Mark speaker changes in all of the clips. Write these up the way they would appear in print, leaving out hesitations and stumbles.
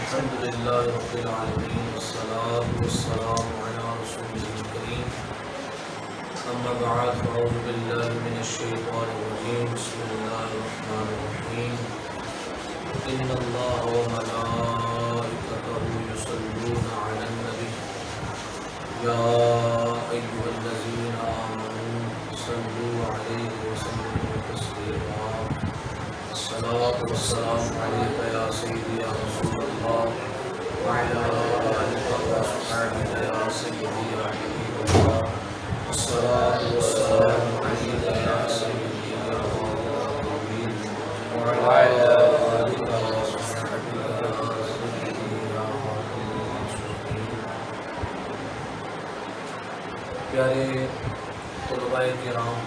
Speaker 1: الحمد لله رب العالمين والصلاة والسلام على رسوله الكريم أما بعد فأعوذ بالله من الشيطان الرجيم بسم الله الرحمن الرحيم إن الله وملائكته يصلون على النبي يا أيها الذين آمنوا صلوا عليه وسلموا تسليما الصلاة والسلام عليك يا سيدي يا رسول الله وعلى آلك وصحبه يا سيدي يا حبيب الله الصلاة والسلام عليك يا سيدي يا رسول وعلى آلك وصحبه يا سيدي يا پیارے طلباء کرام،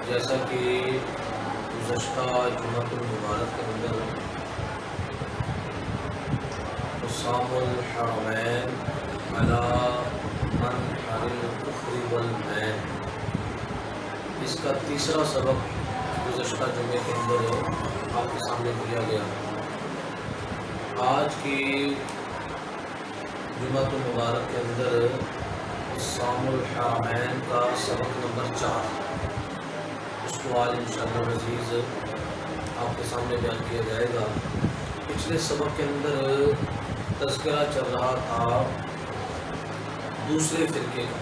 Speaker 1: جیسا کہ گزشتہ جمعۃ المبارک کے اندر حسام الحرمین علی منحر الکفر والمین، اس کا تیسرا سبق گزشتہ جمعے کے اندر آپ کے سامنے دیا گیا۔ آج کی جمعۃ المبارک کے اندر حسام الحرمین کا سبق نمبر 4، اس کو آج انشاءاللہ العزیز آپ کے سامنے بیان کیا جائے گا۔ پچھلے سبق کے اندر تذکرہ چل رہا تھا دوسرے فرقے کا،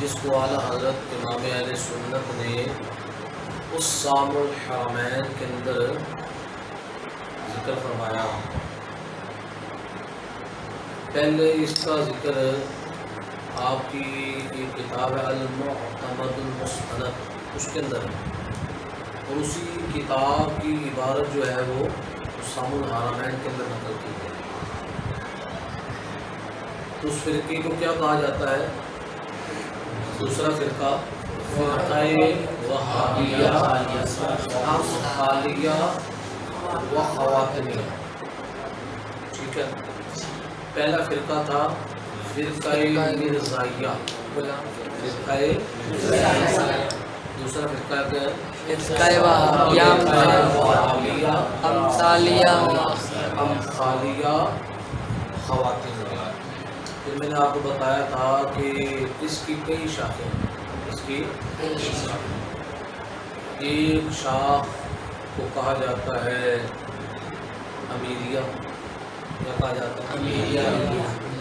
Speaker 1: جس کو اعلیٰ حضرت امام اہل سنت نے حسام الحرمین کے اندر ذکر فرمایا۔ پہلے اس کا ذکر آپ کی یہ کتاب ہے المعتمد المستند، اس کے اندر ہے، اور اسی کتاب کی عبارت جو ہے وہ حسام الحرمین کے اندر نقل کی ہے۔ تو اس فرقے کو کیا کہا جاتا ہے؟ دوسرا فرقہ فرقہ وہابیہ خالیہ و خواتمیہ، ٹھیک ہے۔ پہلا فرقہ تھا فرقہ مرزائیہ، فرقہ دوسرا فرقہ کیا ہے؟
Speaker 2: فرقہ وہابیہ امثالیہ
Speaker 1: خواتمیہ۔ پھر میں نے آپ کو بتایا تھا کہ اس کی کئی شاخیں ہیں، اس کی ایک شاخ کو کہا جاتا ہے امیریہ، کیا کہا جاتا ہے؟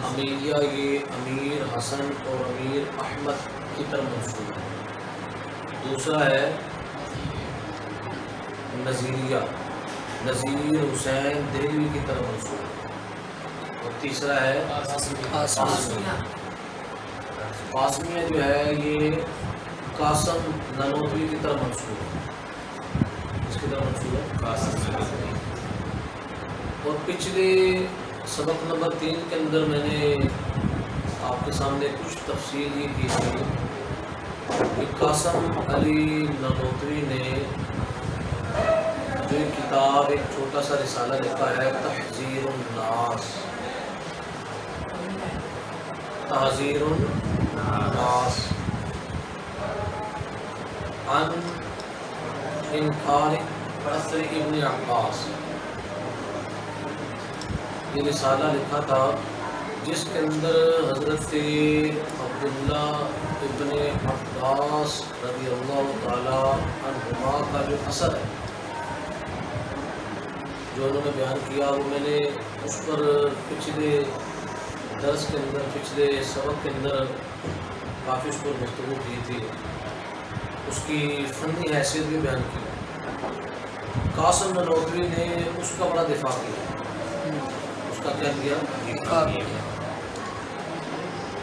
Speaker 1: امیریہ، یہ امیر حسن اور امیر احمد کی طرف منسوب ہے۔ دوسرا ہے نظیریہ، نظیر حسین دہلوی کی طرف منسوب ہے۔ اور تیسرا ہے قاسمیہ۔ قاسمیہ جو ہے یہ قاسم نانوتوی کی طرف منسوب ہے، اس کی طرف منسوب ہے قاسم۔ اور پچھلے سبق نمبر 3 کے اندر میں نے آپ کے سامنے کچھ تفصیل یہ کی تھی کہ قاسم علی نانوتوی نے جو کتاب ایک چھوٹا سا رسالہ لکھا ہے تحذیر الناس، تحذیر الناس عن انکار اثر ابن عباس، یہ رسالہ لکھا تھا جس کے اندر حضرت عبداللہ ابن عباس رضی اللہ تعالی عنہما کا جو اثر ہے جو انہوں نے بیان کیا، وہ میں نے اس پر پچھلے درس کے اندر، پچھلے سبق کے اندر کافی اس پر گفتگو کی تھی، اس کی فنی حیثیت بھی بیان کی۔ قاسم نانوتوی نے اس کا بڑا دفاع کیا، اس کا کیا کیا؟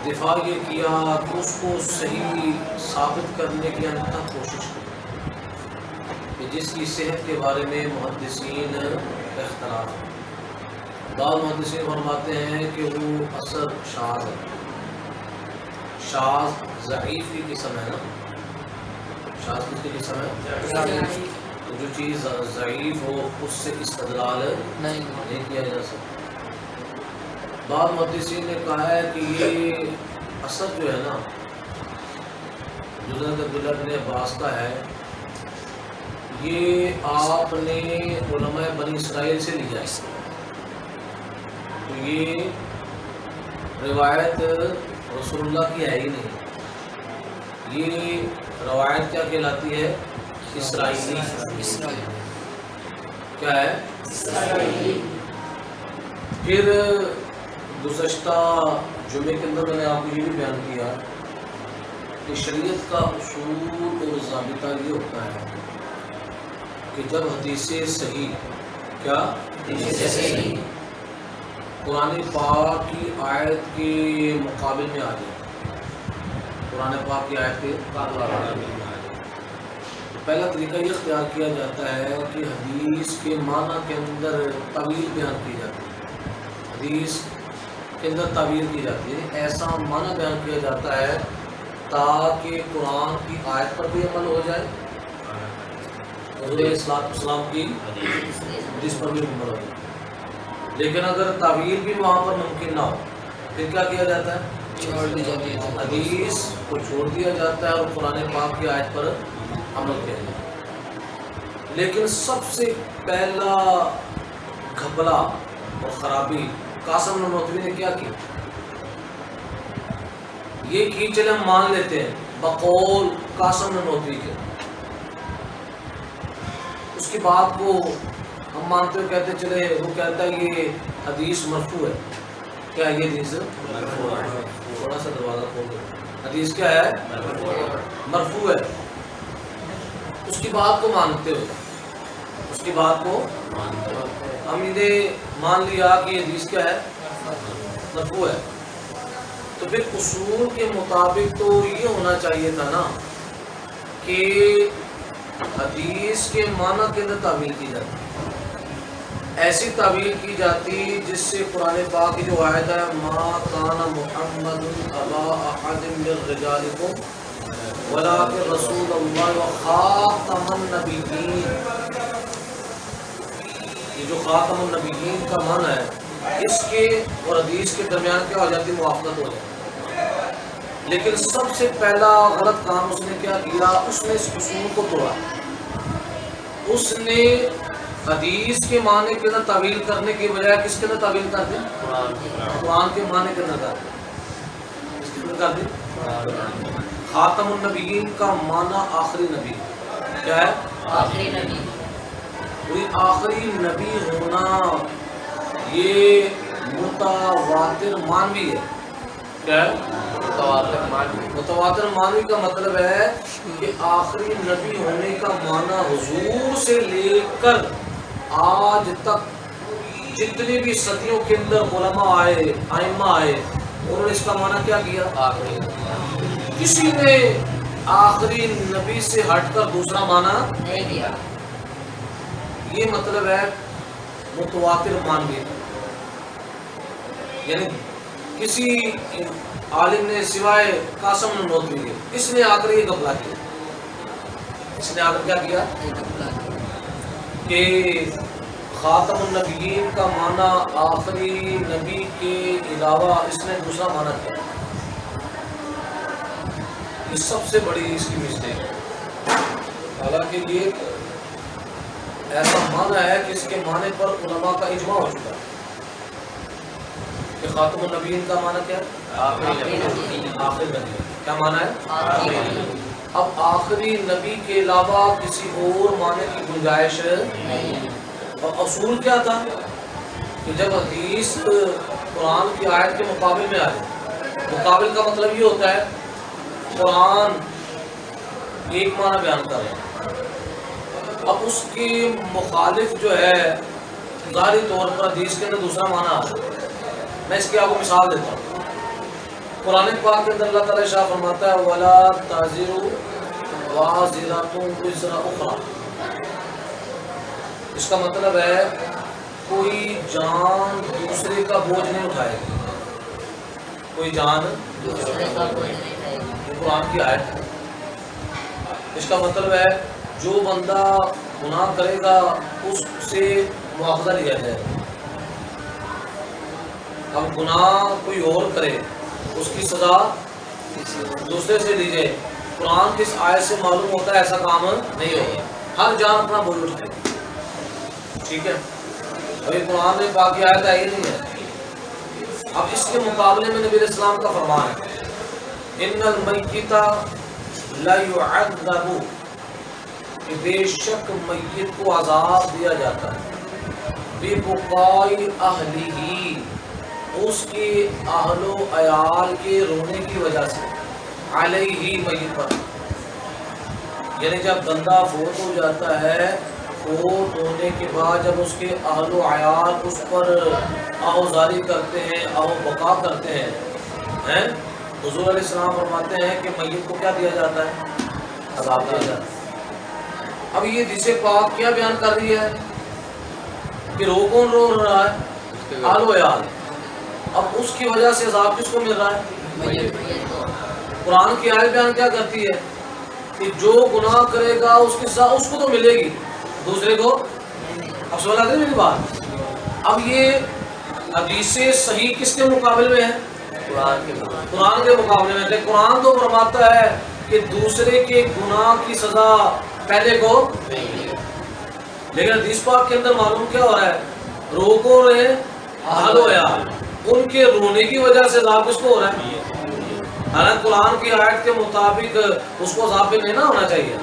Speaker 1: دفاع یہ کیا کہ اس کو صحیح ثابت کرنے کی انتہا کوشش کی کہ جس کی صحت کے بارے میں محدثین اختلاف ہے۔ بعض محدثین فرماتے ہیں کہ وہ اثر شاذ ہے، شاذ ضعیف کی قسم ہے نا، شاذ کس کی قسم ہے؟ تو جو چیز ضعیف ہو اس سے استدلال نہیں کیا جا سکتا۔ بعض محدثین نے کہا ہے کہ یہ اثر جو ہے نا، جو حضرت عبداللہ بن عباس کا ہے، یہ آپ نے علماء بنی اسرائیل سے لیا ہے، تو یہ روایت رسول اللہ کی ہے ہی نہیں، یہ روایت کیا کہلاتی ہے؟ اسرائیلی۔ کیا ہے؟ اسرائیلی۔ پھر گزشتہ جمعے کے اندر میں نے آپ کو یہ بھی بیان کیا کہ شریعت کا اصول اور ضابطہ یہ ہوتا ہے کہ جب حدیث صحیح کیا حدیث صحیح قرآن پاک کی آیت کے مقابل میں آ جائے، قرآن پاک کی آیت کے مقابل میں آ جائے، پہلا طریقہ یہ اختیار کیا جاتا ہے کہ حدیث کے معنی کے اندر تعویل بیان کی جاتی ہے، حدیث کے اندر تعویل کی جاتی ہے، ایسا معنی بیان کیا جاتا ہے تاکہ قرآن کی آیت پر بھی عمل ہو جائے، حضور السلام کی حدیث پر بھی عمل ہو جائے۔ لیکن اگر تعویل بھی وہاں پر ممکن نہ ہو پھر کیا کیا جاتا ہے؟ چھوڑ دی جاتی ہے، حدیث کو چھوڑ دیا جاتا ہے اور قرآن پاک کی آیت پر عمل کیا جاتا ہے۔ لیکن سب سے پہلا گھپلا اور خرابی قاسم نانوتوی نے کیا کی؟ یہ کی چلے ہم مان لیتے ہیں بقول قاسم نانوتوی کے، اس کی بات کو ہم مانتے ہوئے کہتے چلے، وہ کہتا ہے یہ حدیث مرفوع ہے۔ کیا یہ حدیث مرفوع ہے؟ تھوڑا سا دروازہ کھول دو، حدیث کیا ہے؟ مرفوع ہے۔ اس کی بات کو مانتے ہوئے، اس کی بات کو ہم نے مان لیا کہ یہ حدیث کیا ہے؟ مرفوع ہے، تو پھر اصول کے مطابق تو یہ ہونا چاہیے تھا نا کہ حدیث کے معنی کے اندر تعویل کی جاتی، ایسی تعویل کی جاتی جس سے قرآن پاک کی جو آیت ہے ما کان محمد ابا احد من رجالکم ولکن رسول اللہ وخاتم النبیین، یہ جو خاتم النبیین کا معنی ہے اس کے اور حدیث کے درمیان کیا ہو جاتی؟ موافقت ہو جاتی۔ لیکن سب سے پہلا غلط کام اس نے کیا کیا؟ اس نے اس اصول کو توڑا، اس نے حدیث کے معنی کے اندر تعویل کرنے کی بجائے کس کے اندر تعویل کر دی؟ قرآن کے معنی کے اندر کر دی، کس کے اندر کر دی؟ خاتم النبیین کا معنی آخری نبی، کیا ہے؟ آخری نبی۔ کوئی آخری نبی ہونا یہ متواتر معنوی ہے، کیا ہے؟ متواتر معنوی کا مطلب ہے کہ آخری نبی ہونے کا معنی حضور سے لے کر آج تک جتنے بھی صدیوں کے اندر علماء آئے، ائمہ آئے، انہوں نے اس کا معنی کیا کیا؟ آخری۔ کسی نے آخری نبی سے ہٹ کر دوسرا معنی نہیں دیا۔ یہ مطلب ہے متواتر معنوی، یعنی کسی عالم نے سوائے قاسم نانوتوی کے، اس نے آ کر یہ گھپلا کیا، اس نے آ کر کیا کیا کہ خاتم النبیین کا معنی آخری نبی کے علاوہ اس نے دوسرا معنی کیا۔ یہ سب سے بڑی اس کی مسٹیک ہے، حالانکہ یہ ایسا معنی ہے کہ اس کے معنی پر علماء کا اجماع ہو چکا ہے کہ خاتم النبیین کا معنی کیا ہے؟ آخری نبی۔ کیا معنی ہے؟ اب آخری نبی کے علاوہ کسی اور معنی کی گنجائش نہیں۔ اور اصول کیا تھا کہ جب حدیث قرآن کی آیت کے مقابل میں آ جائے، مقابل کا مطلب یہ ہوتا ہے قرآن ایک معنی بیان کر رہا ہے، اب اس کی مخالف جو ہے ظاہری طور پر حدیث کے اندر دوسرا معنی آ رہا ہے۔ میں اس کی آپ کو مثال دیتا ہوں۔ قرآن پاک کے اندر اللہ تعالیٰ شاہ فرماتا ہے وَلَا تَزِرُ وَازِرَةٌ وِزْرَ أُخْرَى، اس کا مطلب ہے کوئی جان دوسرے کا بوجھ نہیں اٹھائے گی، کوئی جان دوسرے کا بوجھ نہیں اٹھائے گی، یہ قرآن کی آیت ہے۔ اس کا مطلب ہے جو بندہ گناہ کرے گا اس سے مواخذہ لیا جائے گا، اب گناہ کوئی اور کرے اس کی سزا دوسرے سے لی جائے۔ قرآن کی اس آیت سے معلوم ہوتا ہے ایسا کام نہیں ہوگا۔ ہر جان اپنا بوجھ اٹھائے گی. ٹھیک ہے, ابھی قرآن میں باقی آیت ہے یہ نہیں ہے. اب اس کے مقابلے میں نبی علیہ السلام کا فرمان ہے ان المیت لا يعذب, کہ بے شک میت کو عذاب دیا جاتا ہے ببقاء اہلہ, اس کے اہل و عیال کے رونے کی وجہ سے, علیہ میت پر, یعنی جب بندہ فوت ہو جاتا ہے, فوت ہونے کے بعد جب اس کے اہل و عیال اس پر آہوزاری کرتے ہیں, آہو بقا کرتے ہیں, حضور علیہ السلام فرماتے ہیں کہ میت کو کیا دیا جاتا ہے؟ عذاب دیا جاتا ہے. اب یہ حدیث پاک کیا بیان کر رہی ہے کہ رو کون رو رہا ہے؟ اہل و عیال. اب اس کی وجہ سے عذاب کس کو مل رہا ہے؟ قرآن کی آیت بیان کیا کرتی ہے کہ جو گناہ کرے گا اس کی سزا اس کو تو ملے گی, دوسرے کو. اب سمجھ آتی ہے میری بات؟ اب یہ حدیث صحیح کس کے مقابلے میں ہے؟ قرآن کے مقابلے میں. لیکن قرآن تو فرماتا ہے کہ دوسرے کے گناہ کی سزا پہلے کو, لیکن حدیث پاک کے اندر معلوم کیا ہو رہا ہے؟ رو کو رہے اہل و عیال, ان کے رونے کی وجہ سے عذاب کس کو ہو رہا ہے؟ حالانکہ قرآن کی آیت کے مطابق اس کو عذاب نہیں نہ ہونا چاہیے.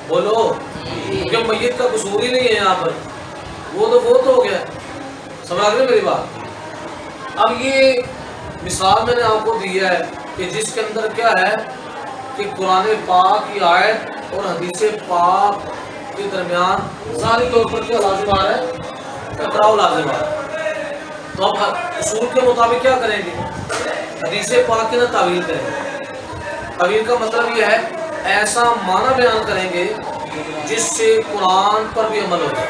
Speaker 1: بولو, کیونکہ میت کا قصور ہی نہیں ہے یہاں پر, وہ تو فوت ہو گیا. سمجھ رہے میری بات؟ اب یہ مثال میں نے آپ کو دی ہے کہ جس کے اندر کیا ہے کہ قرآن پاک کی آیت اور حدیث پاک کے درمیان ظاہری طور پر کیا لازم آ رہا ہے؟ ٹکراؤ لازم آ رہا ہے. تو اب اصول کے مطابق کیا کریں گے؟ حدیث پاک کی نہ تعویل کریں گے. تعویل کا مطلب یہ ہے ایسا معنی بیان کریں گے جس سے قرآن پر بھی عمل ہو جائے.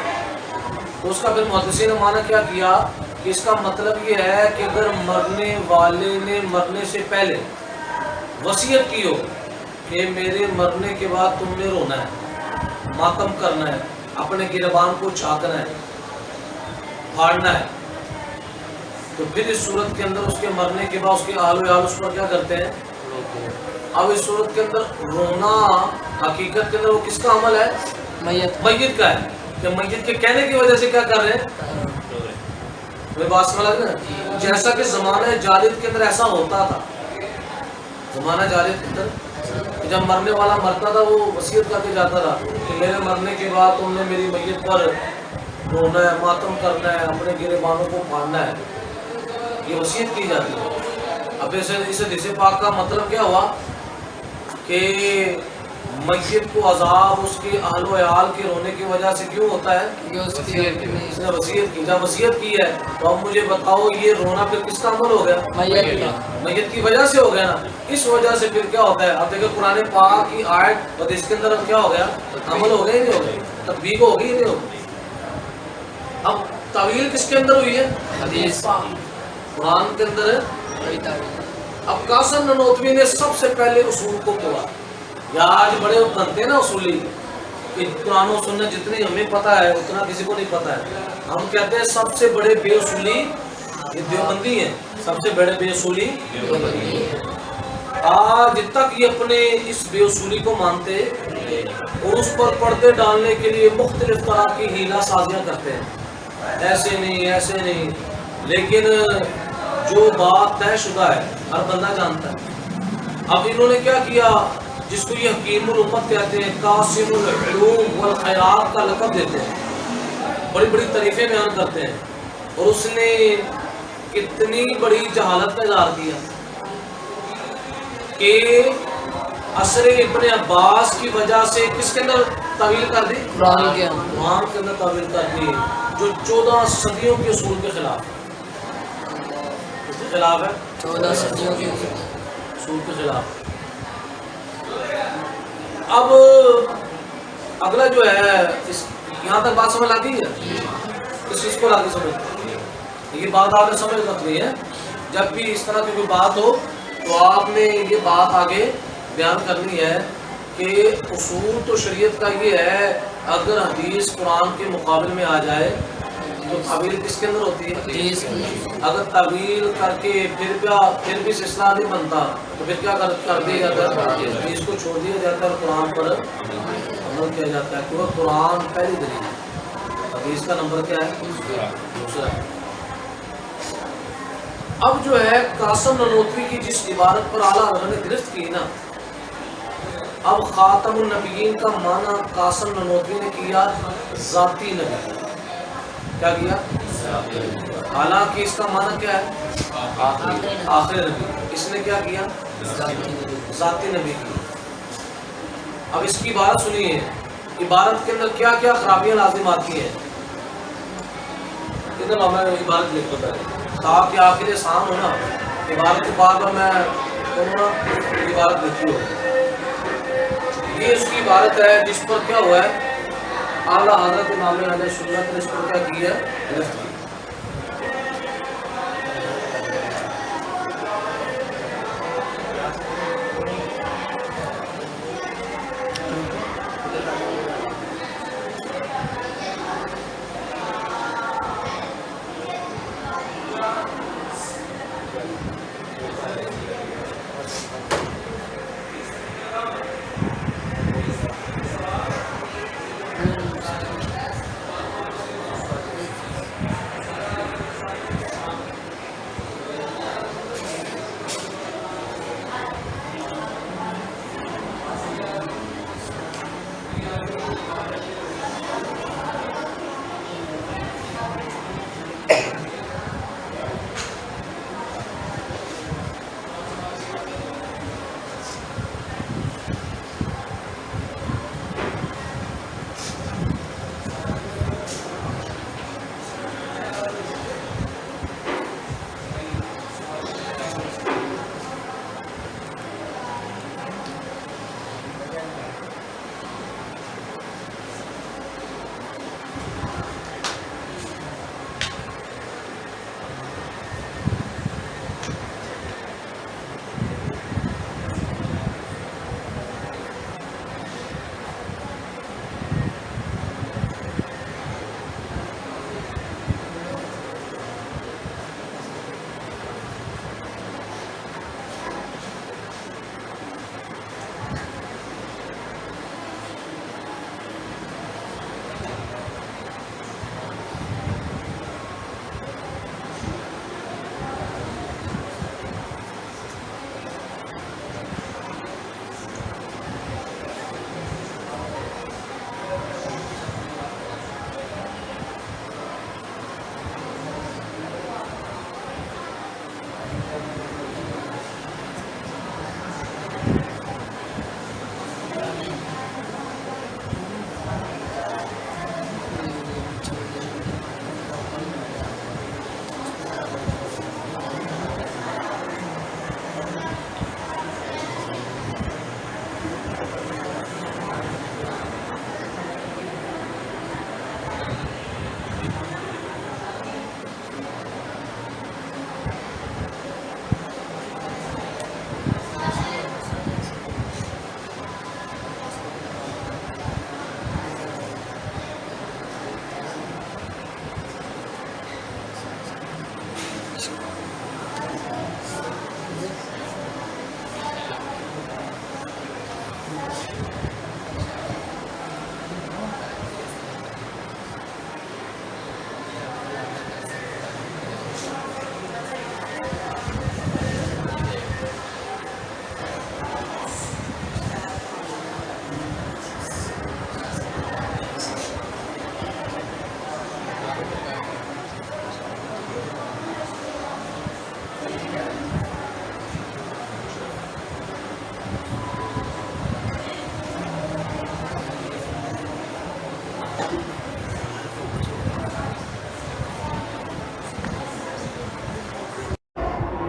Speaker 1: تو اس کا پھر محدثین نے معنی کیا کیا کہ اس کا مطلب یہ ہے کہ اگر مرنے والے نے مرنے سے پہلے وصیت کی ہو کہ میرے مرنے کے بعد تم نے رونا ہے, ماتم کرنا ہے, اپنے گریبان کو چھانکنا ہے, پھاڑنا ہے, تو پھر اس صورت کے اندر اس کے مرنے کے بعد اس کے اہل و عیال اس پر کیا کرتے ہیں؟ اب اس صورت کے اندر رونا حقیقت کے اندر وہ کس کا عمل ہے؟ میت کا ہے. کہ میت کے کہنے کی وجہ سے کیا کر رہے ہیں؟ میری بات سمجھ لگ رہا ہے؟ جیسا کہ زمانہ جاہلیت کے اندر ایسا ہوتا تھا. زمانہ جاہلیت کے اندر جب مرنے والا مرتا تھا وہ وصیت کر کے جاتا تھا کہ میرے مرنے کے بعد تم نے میری میت پر رونا ہے, ماتم کرنا ہے, اپنے گریبانوں کو پھاڑنا ہے. یہ وصیت کی جاتی ہے. اب اس حدیث پاک کا مطلب کیا ہوا کہ میت کو عذاب اس کے اہل و عیال کے رونے کی وجہ سے کیوں ہوتا ہے؟ اس نے وصیت کی. جب وصیت کی ہے تو اب مجھے بتاؤ یہ رونا پھر کس کا عمل ہو گیا؟ میت کی وجہ سے ہو گیا نا. اس وجہ سے پھر کیا ہوتا ہے؟ اب دیکھیں قرآن پاک کی آیت اور اس کے اندر کیا ہو گیا؟ عمل ہو گیا ہی نہیں ہو گیا, تطبیق ہو گئی ہی نہیں ہو گئی. اب تعویل کس کے اندر ہوئی ہے؟ حدیث پاک. قرآن کے اندر ہے. اب قاسم نانوتوی نے سب سے پہلے اصول کو توڑا. یا آج بڑے بنتے ہیں نا اصولی کہ قرآن و سنت جتنی ہمیں پتہ ہے اتنا کسی کو نہیں پتہ ہے. ہم کہتے ہیں سب سے بڑے بے اصولی یہ دیوبندی ہیں. سب سے بڑے بے اصولی آج تک یہ اپنے اس بے اصولی کو مانتے اور اس پر پردے ڈالنے کے لیے مختلف طرح کی ہیلا سازیاں کرتے ہیں. ایسے نہیں ایسے نہیں, لیکن جو بات طے شدہ ہے ہر بندہ جانتا ہے. اب انہوں نے کیا کیا, جس کو یہ حکیم الامت کہتے ہیں, قاسم العلوم والخیرات کا لقب دیتے ہیں, بڑی بڑی تعریفیں بیان کرتے ہیں. اور اس نے کتنی بڑی جہالت کا اظہار کیا کہ عصر ابن عباس کی وجہ سے کس کے اندر تعویل کر دی؟ قرآن کے اندر تعویل کر دی, جو 14 صدیوں کے اصول کے خلاف ہے. اس کے خلاف ہے 14 صدیوں کے اصول کے خلاف. اب اگلا جو ہے یہاں تک بات سمجھ آتی ہے؟ اس چیز کو آگے سمجھ, یہ بات آگے سمجھ رکھنی ہے. جب بھی اس طرح کی کوئی بات ہو تو آپ نے یہ بات آگے بیان کرنی ہے کہ اصول تو شریعت کا یہ ہے, اگر حدیث قرآن کے مقابل میں آ جائے تو تعویل کس کے اندر ہوتی ہے؟ اگر تعویل کر کے پھر بھی سلسلہ نہیں بنتا تو پھر کیا کر دیا جاتا ہے؟ حدیث کو چھوڑ دیا جاتا ہے اور قرآن پر عمل کیا جاتا ہے کیونکہ قرآن پہلی دلیل ہے، حدیث کا نمبر کیا ہے؟ دوسرا ہے۔ اب جو ہے قاسم ننوتوی کی جس عبارت پر اعلیٰ حضرت نے گرفت کی نا، اب خاتم النبیین کا معنی قاسم ننوتوی نے کیا ذاتی نبی۔ کیا کیا؟ حالانکہ اس کا معنی کیا ہے؟ آخری نبی۔ اس نے کیا کیا؟ ذاتی نبی کی۔ اب اس کی عبارت سنیے، عبارت کے اندر کیا کیا خرابیاں لازم آتی ہیں۔ ادھر ہمیں عبارت لکھ دو پہلے تاکہ آپ کے لیے آسان ہو نا، عبارت کے بعد میں کہوں نا عبارت لکھی ہو۔ یہ اس کی عبارت ہے جس پر کیا ہوا ہے، اعلیٰ حضرت امام اہل سنت نے اس پر کیا کی ہے؟ گرفت کی۔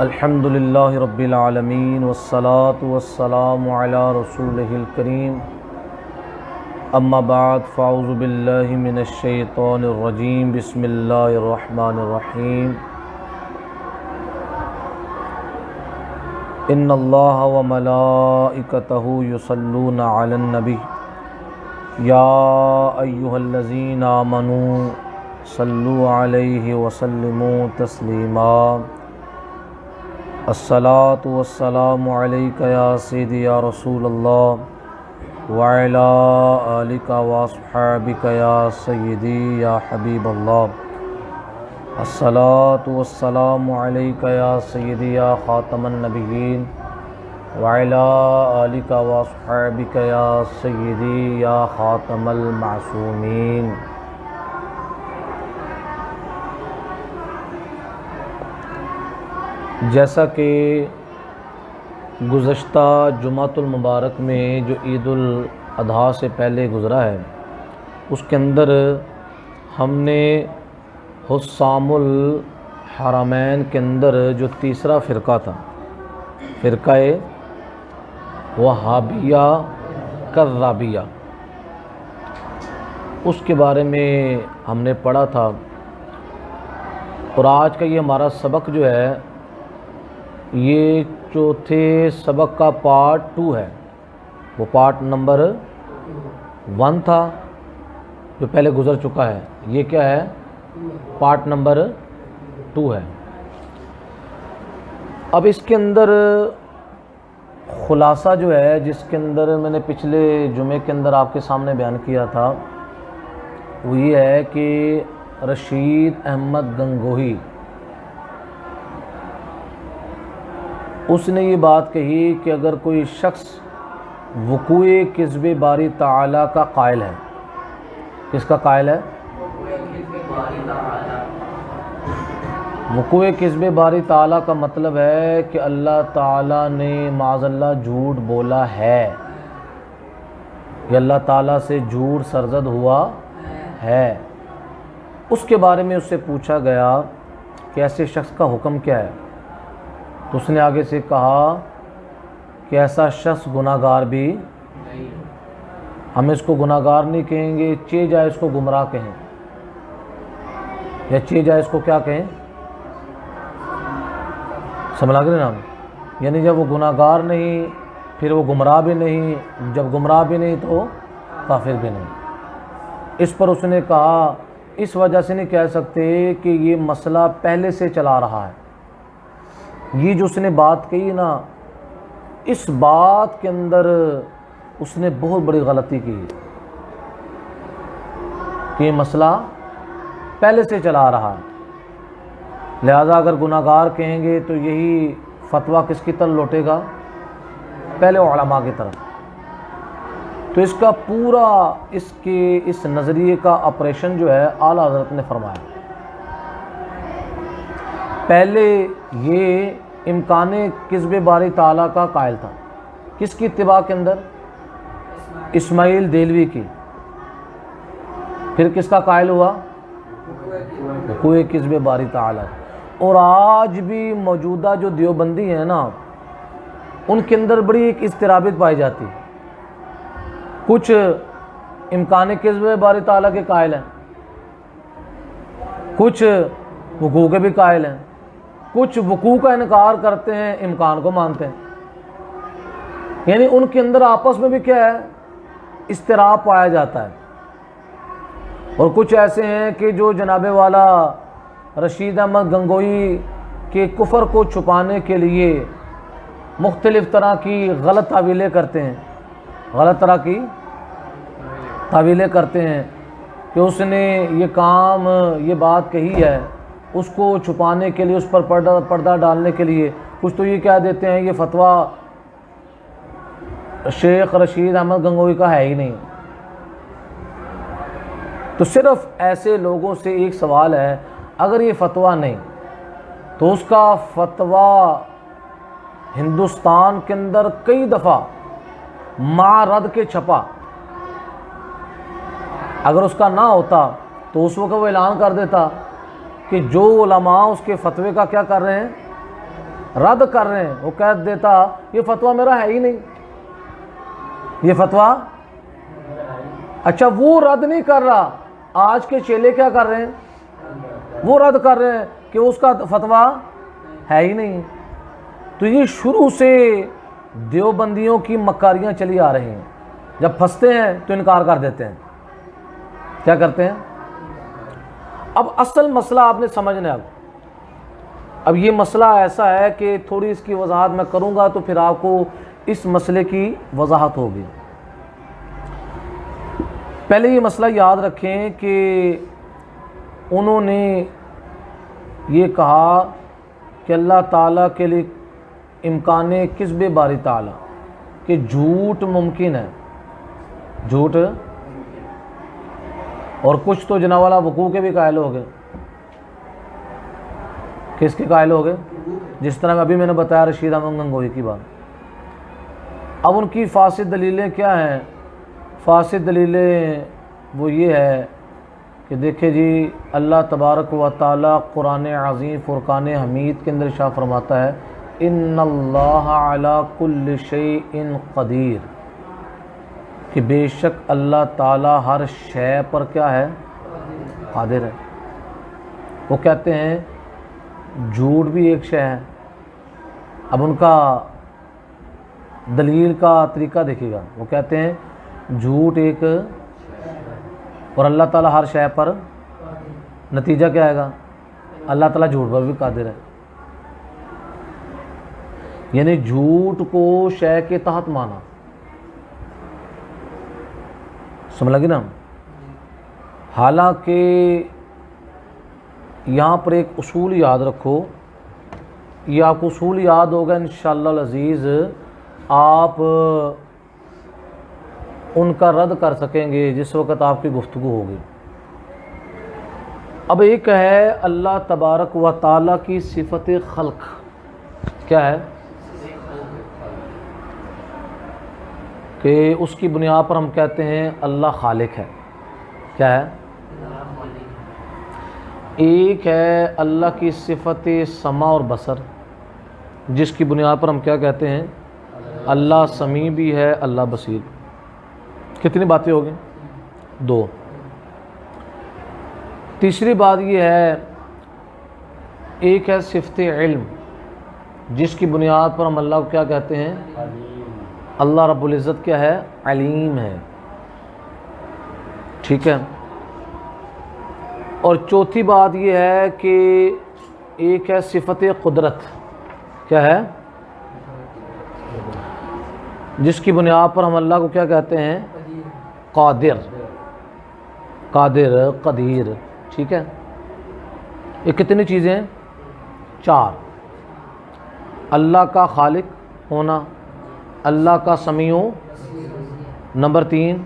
Speaker 3: الحمد للہ رب العالمین والصلاة والسلام علی رسولہ الکریم اما بعد فاعوذ باللہ من الشیطان الرجیم بسم اللہ الرحمن الرحیم ان اللہ وملائکتہ یصلون علی النبی یا ایہا الذین آمنوا صلوا علیہ وسلموا تسلیما الصلاة والسلام علیک یا سیدی یا رسول اللہ وعلی آلک واصحابک یا سیدی یا حبیب اللہ الصلاۃ والسلام علیک یا سیدی یا خاتم النبیین وعلی آلک واصحابک یا سیدی یا خاتم المعصومین۔ جیسا کہ گزشتہ جمعۃ المبارک میں جو عید الاضحیٰ سے پہلے گزرا ہے، اس کے اندر ہم نے حسام الحرمین کے اندر جو تیسرا فرقہ تھا، فرقہ وہابیہ کرابیہ، اس کے بارے میں ہم نے پڑھا تھا، اور آج کا یہ ہمارا سبق جو ہے یہ چوتھے سبق کا پارٹ 2 ہے۔ وہ پارٹ نمبر 1 تھا جو پہلے گزر چکا ہے، یہ کیا ہے؟ پارٹ نمبر 2 ہے۔ اب اس کے اندر خلاصہ جو ہے، جس کے اندر میں نے پچھلے جمعے کے اندر آپ کے سامنے بیان کیا تھا، وہ یہ ہے کہ رشید احمد گنگوہی اس نے یہ بات کہی کہ اگر کوئی شخص وقوع کذب باری تعالیٰ کا قائل ہے، کس کا قائل ہے؟ وقوع کذب باری تعالیٰ کا مطلب ہے کہ اللہ تعالیٰ نے معاذ اللہ جھوٹ بولا ہے، یا اللہ تعالیٰ سے جھوٹ سرزد ہوا ہے، اس کے بارے میں اس سے پوچھا گیا کہ ایسے شخص کا حکم کیا ہے، تو اس نے آگے سے کہا کہ ایسا شخص گناہ گار بھی، ہم اس کو گناہ گار نہیں کہیں گے، چے جائے اس کو گمراہ کہیں، یا چے جائے اس کو کیا کہیں، سمجھ لگ رہے نا؟ یعنی جب وہ گناہ گار نہیں، پھر وہ گمراہ بھی نہیں، جب گمراہ بھی نہیں تو کافر بھی نہیں۔ اس پر اس نے کہا اس وجہ سے نہیں کہہ سکتے کہ یہ مسئلہ پہلے سے چلا رہا ہے، یہ جو اس نے بات کہی نا، اس بات کے اندر اس نے بہت بڑی غلطی کی کہ یہ مسئلہ پہلے سے چلا رہا ہے، لہذا اگر گناہ گار کہیں گے تو یہی فتویٰ کس کی طرف لوٹے گا؟ پہلے علماء کی طرف۔ تو اس کا پورا اس نظریے کا آپریشن جو ہے اعلیٰ حضرت نے فرمایا۔ پہلے یہ امکان کذب باری تعالیٰ کا قائل تھا، کس کی اتباع کے اندر؟ اسماعیل دہلوی کی۔ پھر کس کا قائل ہوا؟ وقوع کذب باری تعالیٰ۔ اور آج بھی موجودہ جو دیوبندی ہیں نا، ان کے اندر بڑی ایک اضطرابیت پائی جاتی، کچھ امکان کذب باری تعالیٰ کے قائل ہیں، کچھ وقوع کے بھی قائل ہیں، کچھ وقوع کا انکار کرتے ہیں، امکان کو مانتے ہیں، یعنی ان کے اندر آپس میں بھی کیا ہے؟ اضطراب پایا جاتا ہے۔ اور کچھ ایسے ہیں کہ جو جناب والا رشید احمد گنگوہی کے کفر کو چھپانے کے لیے مختلف طرح کی غلط تعویلیں کرتے ہیں، غلط طرح کی تعویلیں کرتے ہیں کہ اس نے یہ کام، یہ بات کہی ہے، اس کو چھپانے کے لیے، اس پر پردہ ڈالنے کے لیے کچھ تو یہ کہہ دیتے ہیں یہ فتویٰ شیخ رشید احمد گنگوہی کا ہے ہی نہیں۔ تو صرف ایسے لوگوں سے ایک سوال ہے، اگر یہ فتویٰ نہیں تو اس کا فتویٰ ہندوستان کے اندر کئی دفعہ معرض کے چھپا، اگر اس کا نہ ہوتا تو اس وقت وہ اعلان کر دیتا کہ جو علماء اس کے فتوے کا کیا کر رہے ہیں؟ رد کر رہے ہیں، وہ کہہ دیتا یہ فتویٰ میرا ہے ہی نہیں، یہ فتویٰ۔ اچھا وہ رد نہیں کر رہا، آج کے چیلے کیا کر رہے ہیں؟ وہ رد کر رہے ہیں کہ اس کا فتویٰ ہے ہی نہیں۔ تو یہ شروع سے دیوبندیوں کی مکاریاں چلی آ رہی ہیں، جب پھنستے ہیں تو انکار کر دیتے ہیں، کیا کرتے ہیں؟ اب اصل مسئلہ آپ نے سمجھنا ہے۔ اب یہ مسئلہ ایسا ہے کہ تھوڑی اس کی وضاحت میں کروں گا تو پھر آپ کو اس مسئلے کی وضاحت ہوگی۔ پہلے یہ مسئلہ یاد رکھیں کہ انہوں نے یہ کہا کہ اللہ تعالیٰ کے لیے امکان کذب باری تعالیٰ، کہ جھوٹ ممکن ہے، جھوٹ، اور کچھ تو جناب والا وقوع کے بھی قائل ہو گئے۔ کس کے قائل ہو گئے؟ جس طرح ابھی میں نے بتایا رشید احمد گنگوئی کی بات۔ اب ان کی فاسد دلیلیں کیا ہیں؟ فاسد دلیلیں وہ یہ ہے کہ دیکھیں جی، اللہ تبارک و تعالیٰ قرآن عظیم فرقان حمید کے اندر ارشاد فرماتا ہے ان اللہ علی کل شیء قدیر، کہ بے شک اللہ تعالیٰ ہر شے پر کیا ہے؟ قادر ہے۔ وہ کہتے ہیں جھوٹ بھی ایک شے ہے۔ اب ان کا دلیل کا طریقہ دیکھیے گا، وہ کہتے ہیں جھوٹ ایک، اور اللہ تعالیٰ ہر شے پر، نتیجہ کیا آئے گا؟ اللہ تعالیٰ جھوٹ پر بھی قادر ہے۔ یعنی جھوٹ کو شے کے تحت مانا، سمجھ لگی نا؟ حالانکہ یہاں پر ایک اصول یاد رکھو، یہ آپ کو اصول یاد ہوگا انشاءاللہ العزیز، آپ ان کا رد کر سکیں گے جس وقت آپ کی گفتگو ہوگی۔ اب ایک ہے اللہ تبارک و تعالیٰ کی صفت خلق، کیا ہے؟ کہ اس کی بنیاد پر ہم کہتے ہیں اللہ خالق ہے، کیا ہے؟ ایک ہے اللہ کی صفت سمع اور بصر، جس کی بنیاد پر ہم کیا کہتے ہیں؟ اللہ سمیع بھی ہے، اللہ بصیر۔ کتنی باتیں ہو گئیں؟ دو۔ تیسری بات یہ ہے، ایک ہے صفت علم، جس کی بنیاد پر ہم اللہ کو کیا کہتے ہیں؟ اللہ رب العزت کیا ہے؟ علیم ہے، ٹھیک ہے۔ اور چوتھی بات یہ ہے کہ ایک ہے صفت قدرت، کیا ہے؟ جس کی بنیاد پر ہم اللہ کو کیا کہتے ہیں؟ قادر، قادر، قدیر، ٹھیک ہے۔ یہ کتنی چیزیں ہیں؟ چار۔ اللہ کا خالق ہونا، اللہ کا سمیع، نمبر 3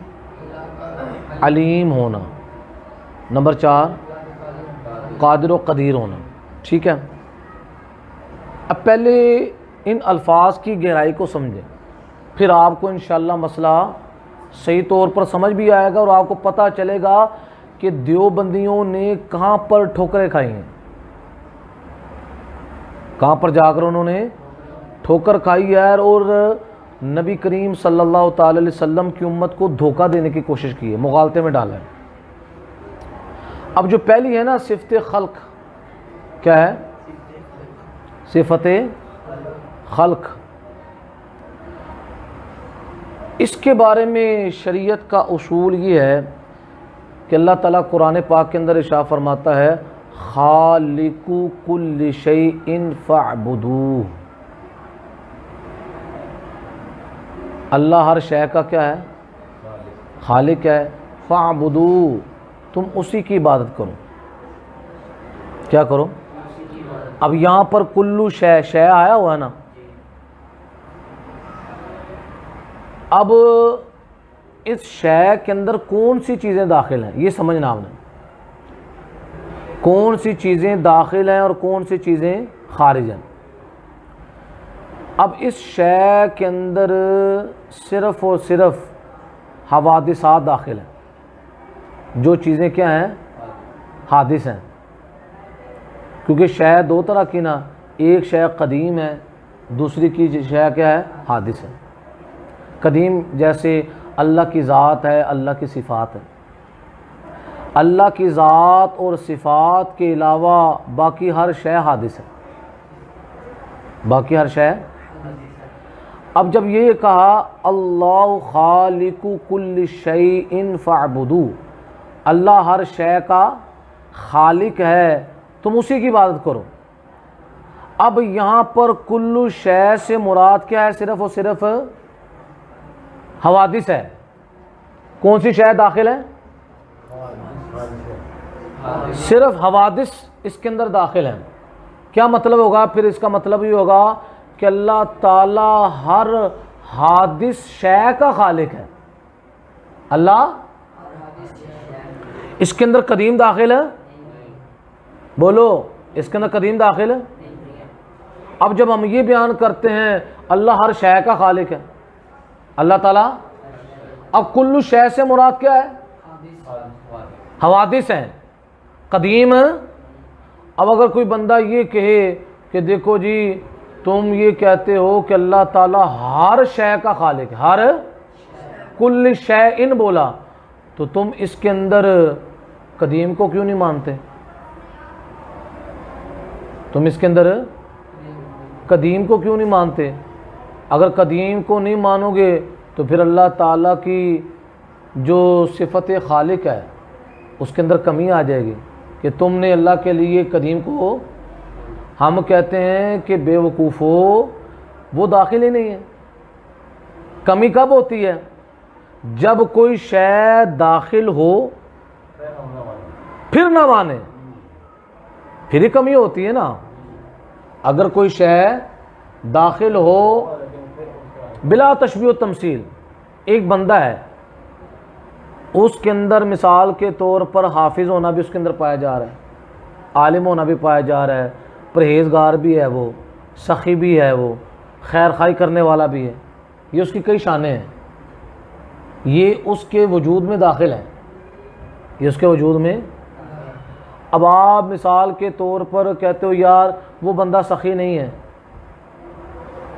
Speaker 3: علیم ہونا، نمبر 4 قادر و قدیر ہونا، ٹھیک ہے۔ اب پہلے ان الفاظ کی گہرائی کو سمجھیں، پھر آپ کو انشاءاللہ مسئلہ صحیح طور پر سمجھ بھی آئے گا، اور آپ کو پتہ چلے گا کہ دیوبندیوں نے کہاں پر ٹھوکریں کھائی ہیں، کہاں پر جا کر انہوں نے ٹھوکر کھائی ہے، اور نبی کریم صلی اللہ تعالی علیہ وسلم کی امت کو دھوکہ دینے کی کوشش کی ہے، مغالطے میں ڈالا ہے۔ اب جو پہلی ہے نا صفت خلق، کیا ہے؟ صفت خلق، اس کے بارے میں شریعت کا اصول یہ ہے کہ اللہ تعالیٰ قرآن پاک کے اندر ارشاد فرماتا ہے خالق کل شیء فاعبدوہ، اللہ ہر شے کا کیا ہے؟ خالق ہے، فاعبدوہ، تم اسی کی عبادت کرو، کیا کرو؟ اب یہاں پر کلو شے، شے آیا ہوا ہے نا، اب اس شے کے اندر کون سی چیزیں داخل ہیں یہ سمجھنا آپ نے، کون سی چیزیں داخل ہیں اور کون سی چیزیں خارج ہیں۔ اب اس شے کے اندر صرف اور صرف حوادثات داخل ہیں، جو چیزیں کیا ہیں؟ حادث ہیں، کیونکہ شے دو طرح کی نا، ایک شے قدیم ہے، دوسری کی شے کیا ہے؟ حادث ہے۔ قدیم جیسے اللہ کی ذات ہے، اللہ کی صفات ہے، اللہ کی ذات اور صفات کے علاوہ باقی ہر شے حادث ہے، باقی ہر شے۔ اب جب یہ کہا اللہ خالق کل شیء فاعبدوہ، اللہ ہر شے کا خالق ہے، تم اسی کی عبادت کرو۔ اب یہاں پر کل شے سے مراد کیا ہے؟ صرف اور صرف حوادث ہے۔ کون سی شے داخل ہے؟ صرف حوادث اس کے اندر داخل ہیں. کیا مطلب ہوگا پھر؟ اس کا مطلب یہ ہوگا کہ اللہ تعالیٰ ہر حادث شے کا خالق ہے. اللہ اس کے اندر قدیم داخل ہے؟ بولو، اس کے اندر قدیم داخل ہے؟ اب جب ہم یہ بیان کرتے ہیں اللہ ہر شے کا خالق ہے، اللہ تعالیٰ، اب کل شے سے مراد کیا ہے؟ حوادث ہیں، قدیم. اب اگر کوئی بندہ یہ کہے کہ دیکھو جی تم یہ کہتے ہو کہ اللہ تعالیٰ ہر شے کا خالق ہے، ہر کل شیء بولا، تو تم اس کے اندر قدیم کو کیوں نہیں مانتے؟ تم اس کے اندر قدیم کو کیوں نہیں مانتے؟ اگر قدیم کو نہیں مانو گے تو پھر اللہ تعالیٰ کی جو صفت خالق ہے اس کے اندر کمی آ جائے گی کہ تم نے اللہ کے لیے قدیم کو، ہم کہتے ہیں کہ بے وقوف ہو، وہ داخل ہی نہیں ہے. کمی کب ہوتی ہے؟ جب کوئی شے داخل ہو پھر نہ مانے، پھر ہی کمی ہوتی ہے نا. اگر کوئی شے داخل ہو بلا تشبیہ و تمثیل، ایک بندہ ہے اس کے اندر مثال کے طور پر حافظ ہونا بھی اس کے اندر پایا جا رہا ہے، عالم ہونا بھی پایا جا رہا ہے، پرہیزگار بھی ہے، وہ سخی بھی ہے، وہ خیر خواہی کرنے والا بھی ہے، یہ اس کی کئی شانیں ہیں، یہ اس کے وجود میں داخل ہیں، یہ اس کے وجود میں. اب آپ مثال کے طور پر کہتے ہو یار وہ بندہ سخی نہیں ہے،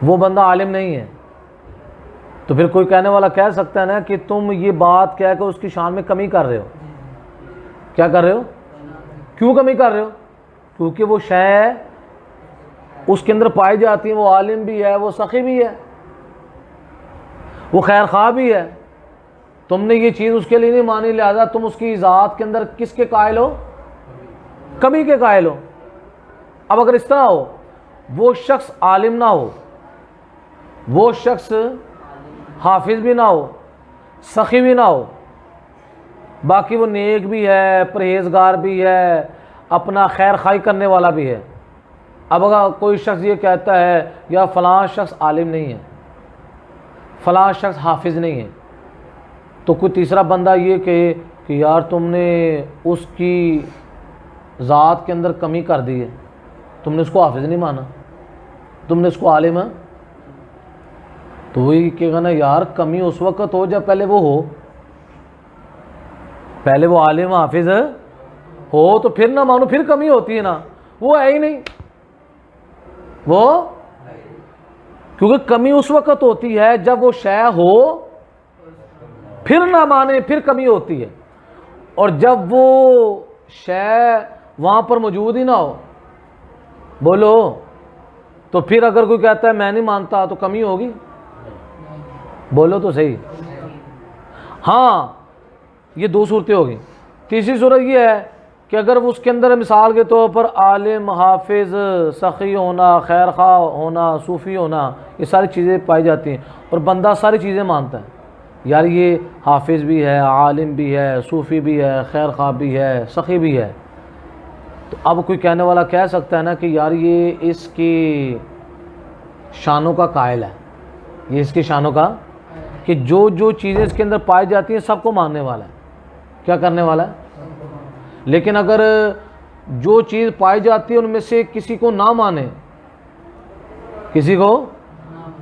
Speaker 3: وہ بندہ عالم نہیں ہے، تو پھر کوئی کہنے والا کہہ سکتا ہے نا کہ تم یہ بات کہہ کے اس کی شان میں کمی کر رہے ہو. کیا کر رہے ہو؟ کیوں کمی کر رہے ہو؟ کیونکہ وہ شے اس کے اندر پائی جاتی ہیں، وہ عالم بھی ہے، وہ سخی بھی ہے، وہ خیر خواہ بھی ہے. تم نے یہ چیز اس کے لیے نہیں مانی، لہذا تم اس کی ذات کے اندر کس کے قائل ہو؟ کمی کے قائل ہو. اب اگر اس طرح ہو، وہ شخص عالم نہ ہو، وہ شخص حافظ بھی نہ ہو، سخی بھی نہ ہو، باقی وہ نیک بھی ہے، پرہیزگار بھی ہے، اپنا خیر خواہی کرنے والا بھی ہے. اب اگر کوئی شخص یہ کہتا ہے یا فلاں شخص عالم نہیں ہے، فلاں شخص حافظ نہیں ہے، تو کوئی تیسرا بندہ یہ کہے کہ یار تم نے اس کی ذات کے اندر کمی کر دی ہے، تم نے اس کو حافظ نہیں مانا، تم نے اس کو عالم ہے، تو وہی کہے گا نا یار کمی اس وقت ہو جب پہلے وہ ہو، پہلے وہ عالم حافظ ہو تو پھر نہ مانو، پھر کمی ہوتی ہے نا. وہ ہے ہی نہیں، وہ کیونکہ کمی اس وقت ہوتی ہے جب وہ شے ہو پھر نہ مانے، پھر کمی ہوتی ہے. اور جب وہ شے وہاں پر موجود ہی نہ ہو، بولو، تو پھر اگر کوئی کہتا ہے میں نہیں مانتا تو کمی ہوگی؟ بولو تو صحیح. ہاں یہ دو صورتیں ہوگی. تیسری صورت یہ ہے کہ اگر اس کے اندر مثال کے طور پر عالم، حافظ، سخی ہونا، خیر خواہ ہونا، صوفی ہونا، یہ ساری چیزیں پائی جاتی ہیں اور بندہ ساری چیزیں مانتا ہے، یار یہ حافظ بھی ہے، عالم بھی ہے، صوفی بھی ہے، خیر خواہ بھی ہے، سخی بھی ہے، تو اب کوئی کہنے والا کہہ سکتا ہے نا کہ یار یہ اس کی شانوں کا قائل ہے، یہ اس کی شانوں کا، کہ جو جو چیزیں اس کے اندر پائی جاتی ہیں سب کو ماننے والا ہے. کیا کرنے والا ہے؟ لیکن اگر جو چیز پائی جاتی ہے ان میں سے کسی کو نہ مانے، کسی کو،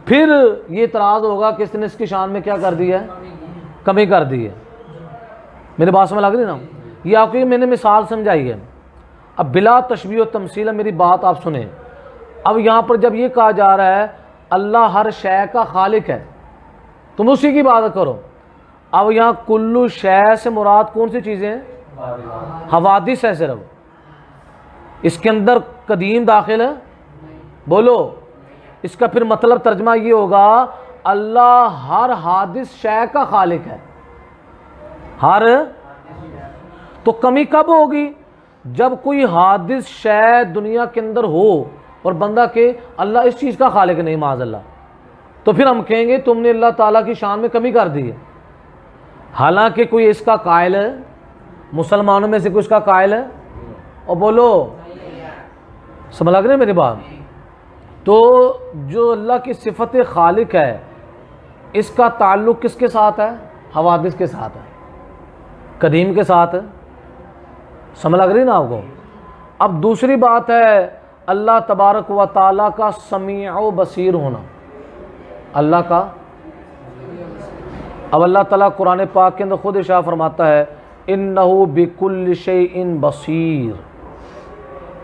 Speaker 3: پھر یہ اعتراض ہوگا کہ اس نے اس کی شان میں کیا کر دی ہے؟ کمی کر دی ہے. میرے بات میں لگ رہی نا؟ یہ آپ کو میں نے مثال سمجھائی ہے. اب بلا تشبیہ و تمثیل میری بات آپ سنیں. اب یہاں پر جب یہ کہا جا رہا ہے اللہ ہر شے کا خالق ہے، تم اسی کی بات کرو. اب یہاں کلو شے سے مراد کون سی چیزیں ہیں؟ حوادث ہے صرف. اس کے اندر قدیم داخل ہے؟ بولو. اس کا پھر مطلب ترجمہ یہ ہوگا اللہ ہر حادث شے کا خالق ہے. ہر، تو کمی کب ہوگی؟ جب کوئی حادث شے دنیا کے اندر ہو اور بندہ کہ اللہ اس چیز کا خالق نہیں، معاذ اللہ، تو پھر ہم کہیں گے تم نے اللہ تعالیٰ کی شان میں کمی کر دی ہے، حالانکہ کوئی اس کا قائل ہے مسلمانوں میں سے کوئی اس کا قائل ہے؟ اور بولو، سمجھ لگ رہی ہے میری بات؟ تو جو اللہ کی صفت خالق ہے اس کا تعلق کس کے ساتھ ہے؟ حوادث کے ساتھ ہے، قدیم کے ساتھ ہے، سمجھ لگ رہی نا آپ کو؟ اب دوسری بات ہے اللہ تبارک و تعالیٰ کا سمیع و بصیر ہونا، اللہ کا، اب اللہ تعالیٰ قرآن پاک کے اندر خود ارشاد فرماتا ہے اِنَّهُ بِكُلِّ شَيْءٍ بصیر،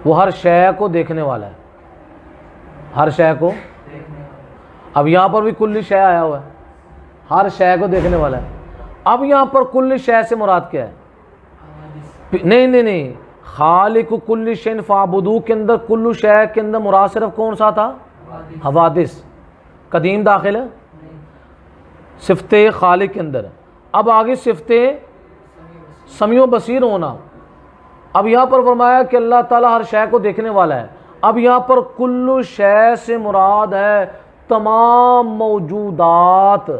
Speaker 3: وہ ہر شے کو دیکھنے والا ہے، ہر شے کو، اب یہاں پر بھی کل شے آیا ہوا ہے، ہر شے کو دیکھنے والا ہے۔ اب یہاں پر کل شے سے مراد کیا ہے؟ نہیں، خالق کل شیء فاعبدوہ کے اندر کل شے کے اندر مراد صرف کون سا تھا؟ حوادث، قدیم داخل ہے صفت خالق کے اندر۔ اب آگے صفت سمیع و بصیر ہونا، اب یہاں پر فرمایا کہ اللہ تعالیٰ ہر شے کو دیکھنے والا ہے۔ اب یہاں پر کل شے سے مراد ہے تمام موجودات،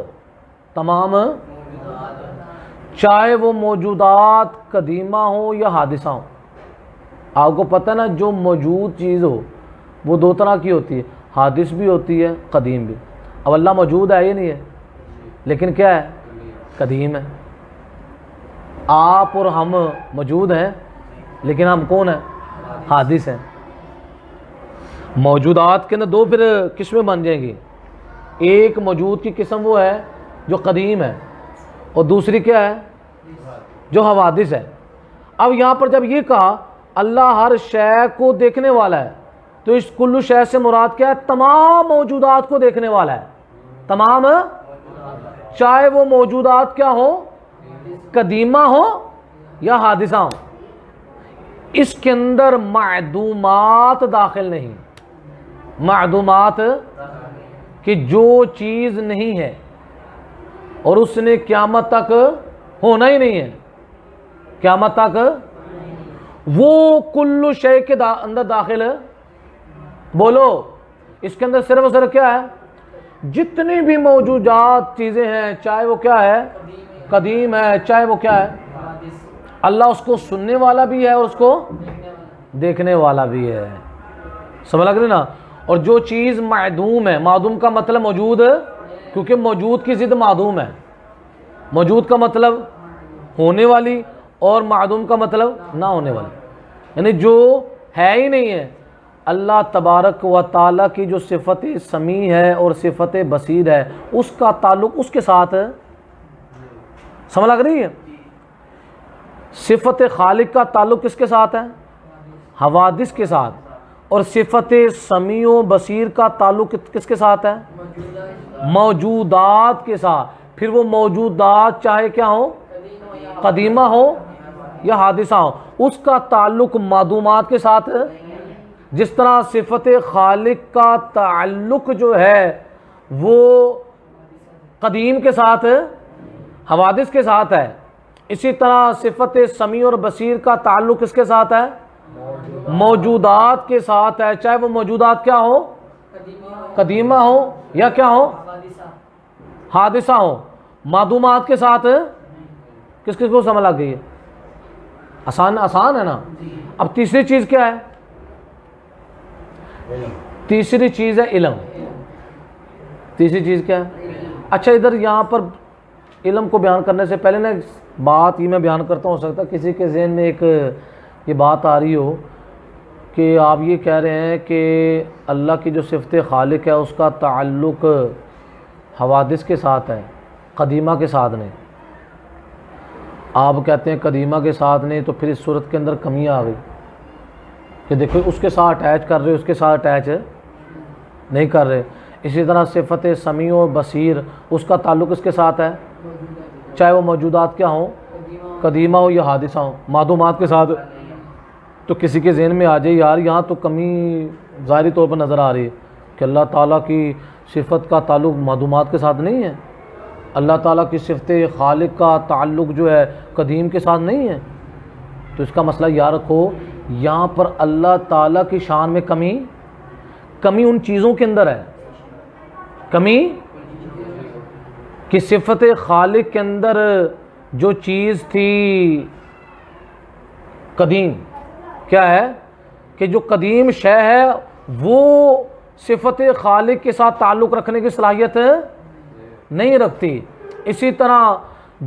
Speaker 3: تمام، چاہے وہ موجودات قدیمہ ہوں یا حادثہ ہوں۔ آپ کو پتہ نا جو موجود چیز ہو وہ دو طرح کی ہوتی ہے، حادث بھی ہوتی ہے، قدیم بھی۔ اب اللہ موجود ہے یہ نہیں ہے لیکن کیا ہے؟ قدیم ہے۔ آپ اور ہم موجود ہیں لیکن ہم کون ہیں؟ حادث ہیں۔ موجودات کے اندر دو پھر قسمیں بن جائیں گی، ایک موجود کی قسم وہ ہے جو قدیم ہے اور دوسری کیا ہے؟ جو حوادث ہے۔ اب یہاں پر جب یہ کہا اللہ ہر شے کو دیکھنے والا ہے تو اس کل شے سے مراد کیا ہے؟ تمام موجودات کو دیکھنے والا ہے، تمام، چاہے وہ موجودات کیا ہو؟ قدیمہ ہو یا حادثہ ہو۔ اس کے اندر معدومات داخل نہیں، معدومات کہ جو چیز نہیں ہے اور اس نے قیامت تک ہونا ہی نہیں ہے، قیامت تک، وہ کل شے کے اندر داخل ہے۔ بولو، اس کے اندر صرف اور صرف کیا ہے؟ جتنی بھی موجودات چیزیں ہیں، چاہے وہ کیا ہے؟ قدیم ہے، چاہے وہ کیا ہے؟ اللہ اس کو سننے والا بھی ہے اور اس کو دیکھنے والا بھی ہے، سمجھ لگ رہی نا؟ اور جو چیز معدوم ہے، معدوم کا مطلب موجود، کیونکہ موجود کی ضد معدوم ہے، موجود کا مطلب ہونے والی اور معدوم کا مطلب نہ ہونے والی، یعنی جو ہے ہی نہیں ہے۔ اللہ تبارک و تعالیٰ کی جو صفت سمیع ہے اور صفت بصیر ہے اس کا تعلق اس کے ساتھ ہے، سمجھ لگ رہی ہے؟ صفت خالق کا تعلق کس کے ساتھ ہے؟ حوادث کے ساتھ، اور صفت سمیع و بصیر کا تعلق کس کے ساتھ ہے؟ موجودات کے ساتھ۔ پھر وہ موجودات چاہے کیا ہو؟ قدیمہ ہو یا حادثہ ہو، اس کا تعلق معدومات کے ساتھ ہے۔ جس طرح صفت خالق کا تعلق جو ہے وہ قدیم کے ساتھ، حوادث کے ساتھ ہے، اسی طرح صفت سمیع اور بصیر کا تعلق کس کے ساتھ ہے؟ موجودات کے ساتھ ہے، چاہے وہ موجودات کیا ہو؟ قدیمہ ہو یا کیا ہو؟ حادثہ ہو۔ معدومات کے ساتھ کس کس کو سمجھ لگ گئی ہے؟ آسان ہے نا؟ اب تیسری چیز کیا ہے؟ تیسری چیز ہے علم۔ تیسری چیز کیا ہے؟ اچھا، ادھر یہاں پر علم کو بیان کرنے سے پہلے نا بات یہ میں بیان کرتا ہوں، ہو سکتا ہے کسی کے ذہن میں ایک یہ بات آ رہی ہو کہ آپ یہ کہہ رہے ہیں کہ اللہ کی جو صفت خالق ہے اس کا تعلق حوادث کے ساتھ ہے، قدیمہ کے ساتھ نہیں۔ آپ کہتے ہیں قدیمہ کے ساتھ نہیں، تو پھر اس صورت کے اندر کمی آ گئی کہ دیکھو اس کے ساتھ اٹیچ کر رہے، اس کے ساتھ اٹیچ نہیں کر رہے۔ اسی طرح صفت سمیع و بصیر اس کا تعلق اس کے ساتھ ہے، چاہے وہ موجودات کیا ہوں، قدیمہ ہو یا حادثہ ہو، معدومات کے ساتھ۔ تو کسی کے ذہن میں آ جائے یار یہاں تو کمی ظاہری طور پر نظر آ رہی ہے کہ اللہ تعالیٰ کی صفت کا تعلق معدومات کے ساتھ نہیں ہے، اللہ تعالیٰ کی صفت خالق کا تعلق جو ہے قدیم کے ساتھ نہیں ہے، تو اس کا مسئلہ یاد رکھو یہاں پر اللہ تعالیٰ کی شان میں کمی ان چیزوں کے اندر ہے، کمی کہ صفت خالق کے اندر جو چیز تھی قدیم کیا ہے کہ جو قدیم شے ہے وہ صفت خالق کے ساتھ تعلق رکھنے کی صلاحیت نہیں رکھتی. اسی طرح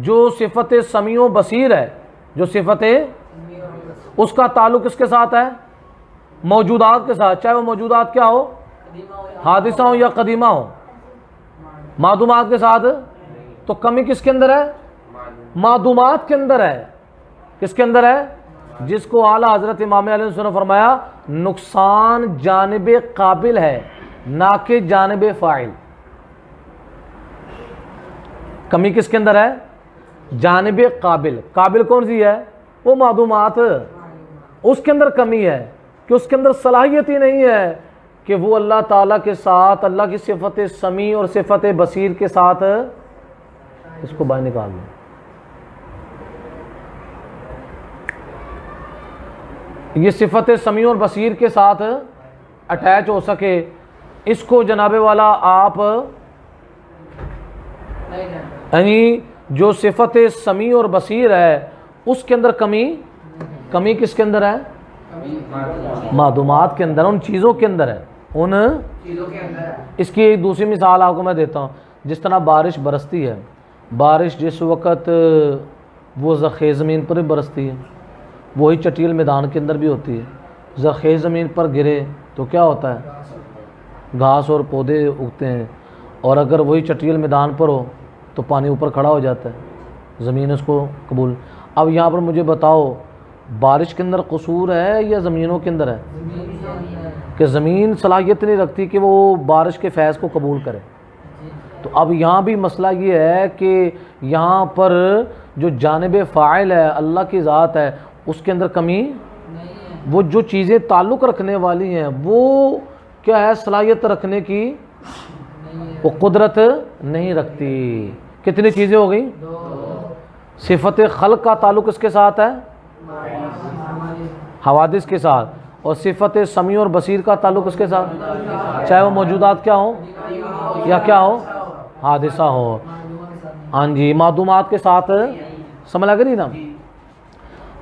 Speaker 3: جو صفت سمیع و بصیر ہے، جو صفت اس کا تعلق کس کے ساتھ ہے؟ موجودات کے ساتھ، چاہے وہ موجودات کیا ہو، حادثہ ہو یا قدیمہ ہو. معدومات کے ساتھ تو کمی کس کے اندر ہے؟ معدومات کے اندر ہے. کس کے اندر ہے؟ جس کو اعلیٰ حضرت امام علیہ السلام نے فرمایا نقصان جانب قابل ہے نہ کہ جانب فاعل. کمی کس کے اندر ہے؟ جانب قابل. قابل کون سی ہے؟ وہ معدومات. اس کے اندر کمی ہے کہ اس کے اندر صلاحیت ہی نہیں ہے کہ وہ اللہ تعالیٰ کے ساتھ، اللہ کی صفت سمیع اور صفت بصیر کے ساتھ، اس کو باہر نکال دیں. یہ صفت سمیع اور بصیر کے ساتھ اٹیچ ہو سکے، اس کو جناب والا آپ یعنی جو صفت سمیع اور بصیر ہے اس کے اندر کمی کس کے اندر ہے؟ معدومات کے اندر، ان چیزوں کے اندر ہے، ان چیزوں کے اندر ہے. اس کی ایک دوسری مثال آپ کو میں دیتا ہوں. جس طرح بارش برستی ہے، بارش جس وقت وہ زرخیز زمین پر بھی برستی ہے، وہی چٹیل میدان کے اندر بھی ہوتی ہے. زرخیز زمین پر گرے تو کیا ہوتا ہے؟ گھاس اور پودے اگتے ہیں، اور اگر وہی چٹیل میدان پر ہو تو پانی اوپر کھڑا ہو جاتا ہے، زمین اس کو قبول. اب یہاں پر مجھے بتاؤ بارش کے اندر قصور ہے یا زمینوں کے اندر ہے؟ کہ زمین صلاحیت نہیں رکھتی کہ وہ بارش کے فیض کو قبول کرے. تو اب یہاں بھی مسئلہ یہ ہے کہ یہاں پر جو جانب فاعل ہے، اللہ کی ذات ہے، اس کے اندر کمی، وہ جو چیزیں تعلق رکھنے والی ہیں وہ کیا ہے؟ صلاحیت رکھنے کی وہ قدرت نہیں رکھتی. کتنی چیزیں ہو گئیں؟ صفت خلق کا تعلق اس کے ساتھ ہے، حوادث کے ساتھ، اور صفت سمیع اور بصیر کا تعلق اس کے ساتھ، چاہے وہ موجودات کیا ہوں یا کیا ہو، حادثہ ہو. ہاں جی، معدومات کے ساتھ. سمجھ لگ رہی نا؟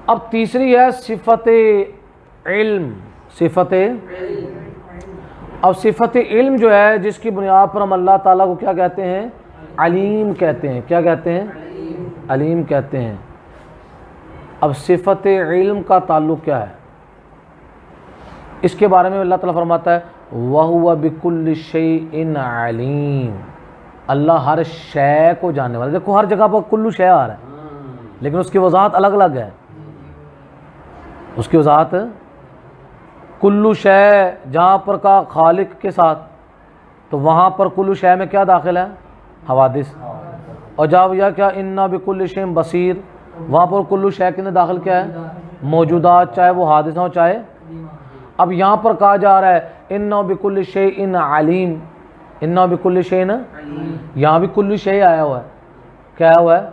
Speaker 3: اب تیسری ہے صفت علم. اب صفت علم جو ہے جس کی بنیاد پر ہم اللہ تعالیٰ کو کیا کہتے ہیں؟ علیم کہتے ہیں. کیا کہتے ہیں؟ علیم کہتے ہیں. اب صفت علم کا تعلق کیا ہے؟ اس کے بارے میں اللہ تعالیٰ فرماتا ہے وَهُوَ بِكُلِّ شَيْءٍ عَلِيمٌ. اللہ ہر شے کو جاننے والا. دیکھو ہر جگہ پر کلو شے آ رہا ہے لیکن اس کی وضاحت الگ الگ ہے. اس کی وضاحت کلو شے جہاں پر کا خالق کے ساتھ، تو وہاں پر کلو شے میں کیا داخل ہے؟ حوادث. اور جب یا کیا اِنَّا بِكُلِّ شَيْءٍ بصیر، وہاں پر کلو شے کے اندر داخل کیا ہے؟ موجودات، چاہے وہ حادثہ ہو چاہے. اب یہاں پر کہا جا رہا ہے اِنَّا بِكُلِّ شَيْءٍ عَلِيمٌ. اِنَّا بِكُلِّ شَيْءٍ، یہاں بھی کلو شے آیا ہوا ہے. کیا آیا ہوا ہے؟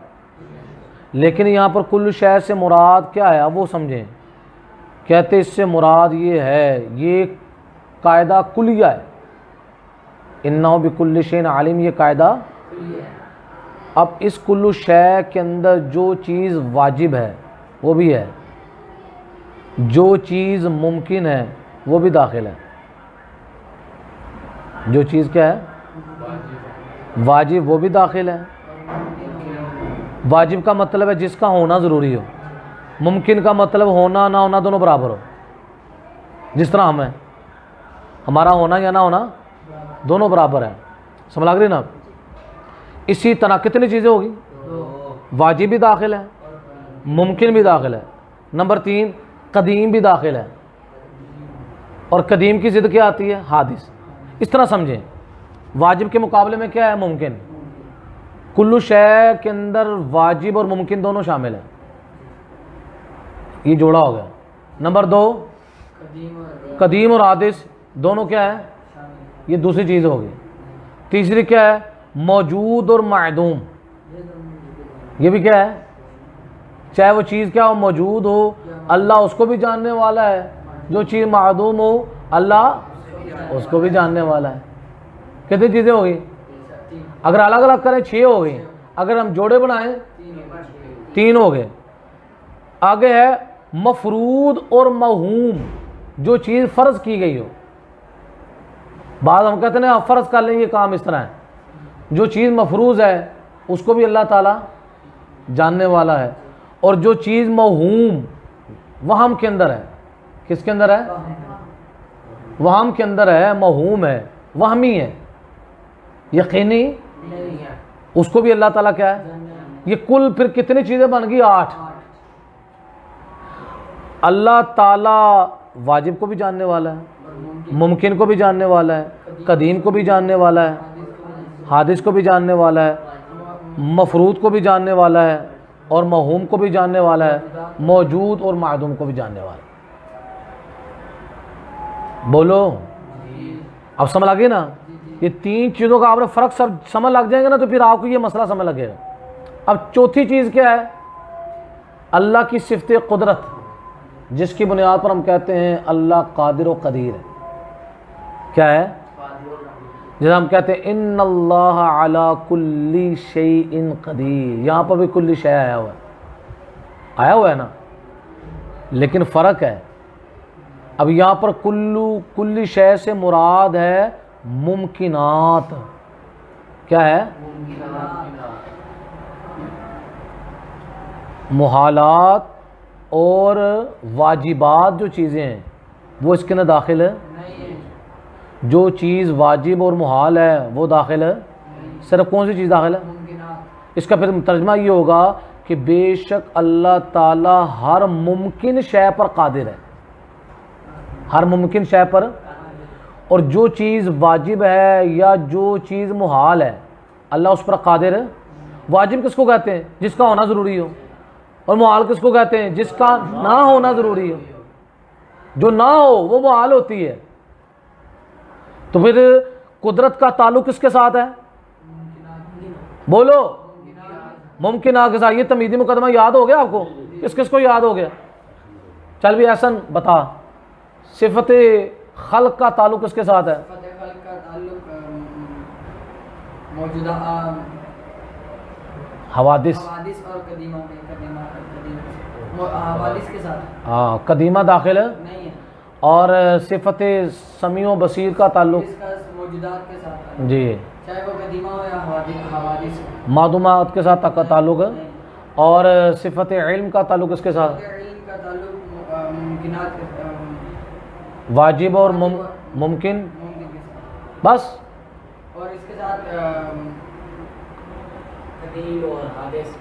Speaker 3: لیکن یہاں پر کلو شے سے مراد کیا ہے؟ اب وہ سمجھیں. کہتے اس سے مراد یہ ہے، یہ قاعدہ کلیہ ہے. اِنَّا بِكُلِّ شَيْءٍ عَلِيمٌ، یہ قاعدہ. اب اس کلو شے کے اندر جو چیز واجب ہے وہ بھی ہے، جو چیز ممکن ہے وہ بھی داخل ہے. جو چیز کیا ہے؟ واجب، وہ بھی داخل ہے. واجب کا مطلب ہے جس کا ہونا ضروری ہو. ممکن کا مطلب ہونا نہ ہونا دونوں برابر ہو. جس طرح ہم ہیں، ہمارا ہونا یا نہ ہونا دونوں برابر ہیں. سمجھ لگ رہی نا؟ اسی طرح کتنی چیزیں ہوگی؟ واجب بھی داخل ہے، ممکن بھی داخل ہے. نمبر 3 قدیم بھی داخل ہے. اور قدیم کی ضد کیا آتی ہے؟ حادث. اس طرح سمجھیں، واجب کے مقابلے میں کیا ہے؟ ممکن. کلو شے کے اندر واجب اور ممکن دونوں شامل ہیں. یہ جوڑا ہو گیا. نمبر 2 قدیم اور حادث دونوں کیا ہے؟ یہ دوسری چیز ہوگی. تیسری کیا ہے؟ موجود اور معدوم. یہ بھی کیا ہے؟ چاہے وہ چیز کیا ہو، موجود ہو، اللہ اس کو بھی جاننے والا ہے. جو چیز معدوم ہو، اللہ اس کو بھی جاننے والا ہے. کتنی چیزیں ہو گئی؟ اگر الگ الگ کریں 6 ہو گئی. اگر ہم جوڑے بنائیں 3 ہو گئے. آگے ہے مفروض اور موہوم، جو چیز فرض کی گئی ہو. بعض ہم کہتے ہیں فرض کر لیں یہ کام اس طرح ہے. جو چیز مفروض ہے اس کو بھی اللہ تعالیٰ جاننے والا ہے، اور جو چیز موہوم وہم کے اندر ہے، کس کے اندر ہے؟ وہم کے اندر ہے، موہوم ہے، وہمی ہے، یقینی اس کو بھی اللہ تعالیٰ کیا ہے؟ یہ کل پھر کتنی چیزیں بن گئی؟ 8. اللہ تعالیٰ واجب کو بھی جاننے والا ہے، ممکن کو بھی جاننے والا ہے، قدیم کو بھی جاننے والا ہے، حادث کو بھی جاننے والا ہے، مفروض کو بھی جاننے والا ہے، اور موہوم کو بھی جاننے والا ہے، موجود اور معدوم کو بھی جاننے والا ہے. بولو اب سمجھ لگے نا؟ یہ 3 چیزوں کا آپ نے فرق سب سمجھ لگ جائیں گے نا تو پھر آپ کو یہ مسئلہ سمجھ لگے گا. اب چوتھی چیز کیا ہے؟ اللہ کی صفت قدرت، جس کی بنیاد پر ہم کہتے ہیں اللہ قادر و قدیر ہے. کیا ہے؟ جیسے ہم کہتے ہیں ان اللہ علی کل شیء قدیر. یہاں پر بھی کل شیء آیا ہوا ہے نا، لیکن فرق ہے. اب یہاں پر کل شیء سے مراد ہے ممکنات. کیا ہے؟ محالات اور واجبات جو چیزیں ہیں وہ اس کے اندر داخل ہے. جو چیز واجب اور محال ہے وہ داخل ہے. صرف کون سی چیز داخل ہے؟ اس کا پھر ترجمہ یہ ہوگا کہ بے شک اللہ تعالیٰ ہر ممکن شے پر قادر ہے، ہر ممکن شے پر. اور جو چیز واجب ہے یا جو چیز محال ہے اللہ اس پر قادر ہے. واجب کس کو کہتے ہیں؟ جس کا ہونا ضروری ہو. اور محال کس کو کہتے ہیں؟ جس کا نہ ہونا ضروری ہو. جو نہ ہو وہ محال ہوتی ہے. تو پھر قدرت کا تعلق کس کے ساتھ ہے؟ بولو ممکنات کے ساتھ. یہ تمہیدی مقدمہ یاد ہو گیا آپ کو؟ کس کس کو یاد ہو گیا؟ چل بھی احسن بتا. صفت خلق کا تعلق کس کے ساتھ ہے؟
Speaker 2: خلق کا تعلق موجودہ
Speaker 3: حوادث
Speaker 2: اور قدیمہ حوادث کے ساتھ.
Speaker 3: ہاں قدیمہ داخل ہے.
Speaker 2: نہیں ہے.
Speaker 3: اور صفت سمیع و بصیر کا تعلق
Speaker 2: اس کا موجودات کے ساتھ ہے.
Speaker 3: جی
Speaker 2: چاہے وہ قدیمہ ہو یا حوادث.
Speaker 3: معدومات کے ساتھ تعلق ہے. اور صفت علم کا تعلق اس کے ساتھ
Speaker 2: علم کا تعلق ممکنات کے
Speaker 3: واجب اور ممکن
Speaker 2: ممکن کے ساتھ.
Speaker 3: بس.
Speaker 2: اور اس کے ساتھ قدیم اور حادث.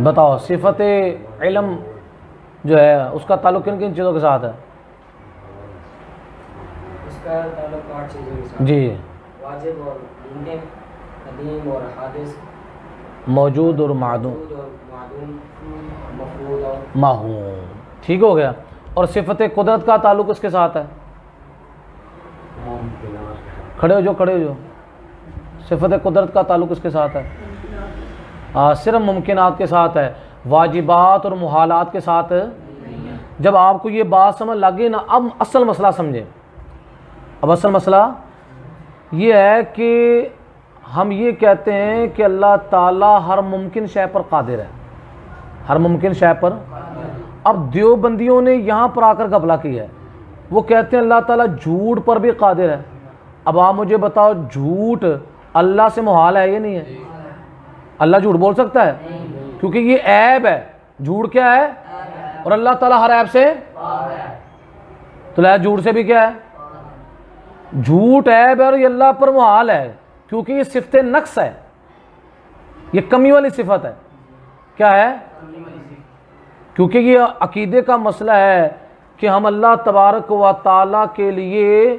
Speaker 3: بتاؤ صفت علم جو ہے اس کا تعلق کن کن چیزوں کے ساتھ ہے؟
Speaker 2: اس کا تعلق 8 چیزوں کے ساتھ.
Speaker 3: جی
Speaker 2: واجب اور ممکن، قدیم اور حادث،
Speaker 3: موجود اور معدوم،
Speaker 2: مفروض اور
Speaker 3: موہوم. ٹھیک ہو گیا. اور صفت قدرت کا تعلق اس کے ساتھ ہے. کھڑے ہو جو کھڑے ہو جو. صفت قدرت کا تعلق اس کے ساتھ ہے. صرف ممکنات کے ساتھ ہے، واجبات اور محالات کے ساتھ. جب آپ کو یہ بات سمجھ لگی نا اب اصل مسئلہ سمجھیں. اب اصل مسئلہ یہ ہے کہ ہم یہ کہتے ہیں کہ اللہ تعالیٰ ہر ممکن شے پر قادر ہے، ہر ممکن شے پر. اب دیوبندیوں نے یہاں پر آ کر گھپلا کی ہے. وہ کہتے ہیں اللہ تعالیٰ جھوٹ پر بھی قادر ہے. اب آپ مجھے بتاؤ جھوٹ اللہ سے محال ہے یا نہیں ہے؟ اللہ جھوٹ بول سکتا ہے؟ کیونکہ یہ عیب ہے. جھوٹ کیا ہے؟ اور اللہ تعالیٰ ہر عیب سے تو لہذا جھوٹ سے بھی کیا ہے؟ جھوٹ عیب ہے اور یہ اللہ پر محال ہے کیونکہ یہ صفت نقص ہے، یہ کمی والی صفت ہے. کیا ہے؟ کیونکہ یہ عقیدے کا مسئلہ ہے کہ ہم اللہ تبارک و تعالیٰ کے لیے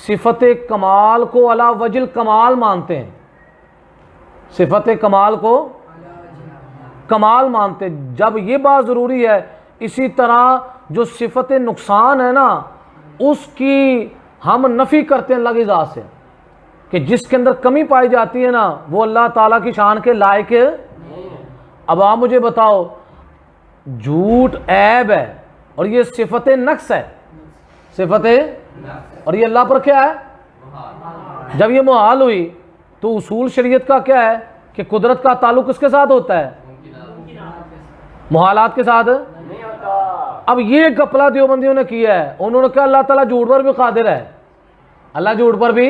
Speaker 3: صفت کمال کو علی وجہ الکمال مانتے ہیں. صفت کمال کو کمال مانتے. جب یہ بات ضروری ہے اسی طرح جو صفت نقصان ہے نا اس کی ہم نفی کرتے ہیں اللہ کی ذات سے کہ جس کے اندر کمی پائی جاتی ہے نا وہ اللہ تعالیٰ کی شان کے لائق ہے. اب آپ مجھے بتاؤ جھوٹ عیب ہے اور یہ صفت نقص ہے، صفت اور یہ اللہ پر کیا ہے؟ جب یہ محال ہوئی تو اصول شریعت کا کیا ہے کہ قدرت کا تعلق کس کے ساتھ ہوتا ہے؟ محالات کے ساتھ. اب یہ گپلا دیوبندیوں نے کیا ہے, انہوں نے کہا اللہ تعالیٰ جھوٹ پر بھی قادر ہے, اللہ جھوٹ پر بھی.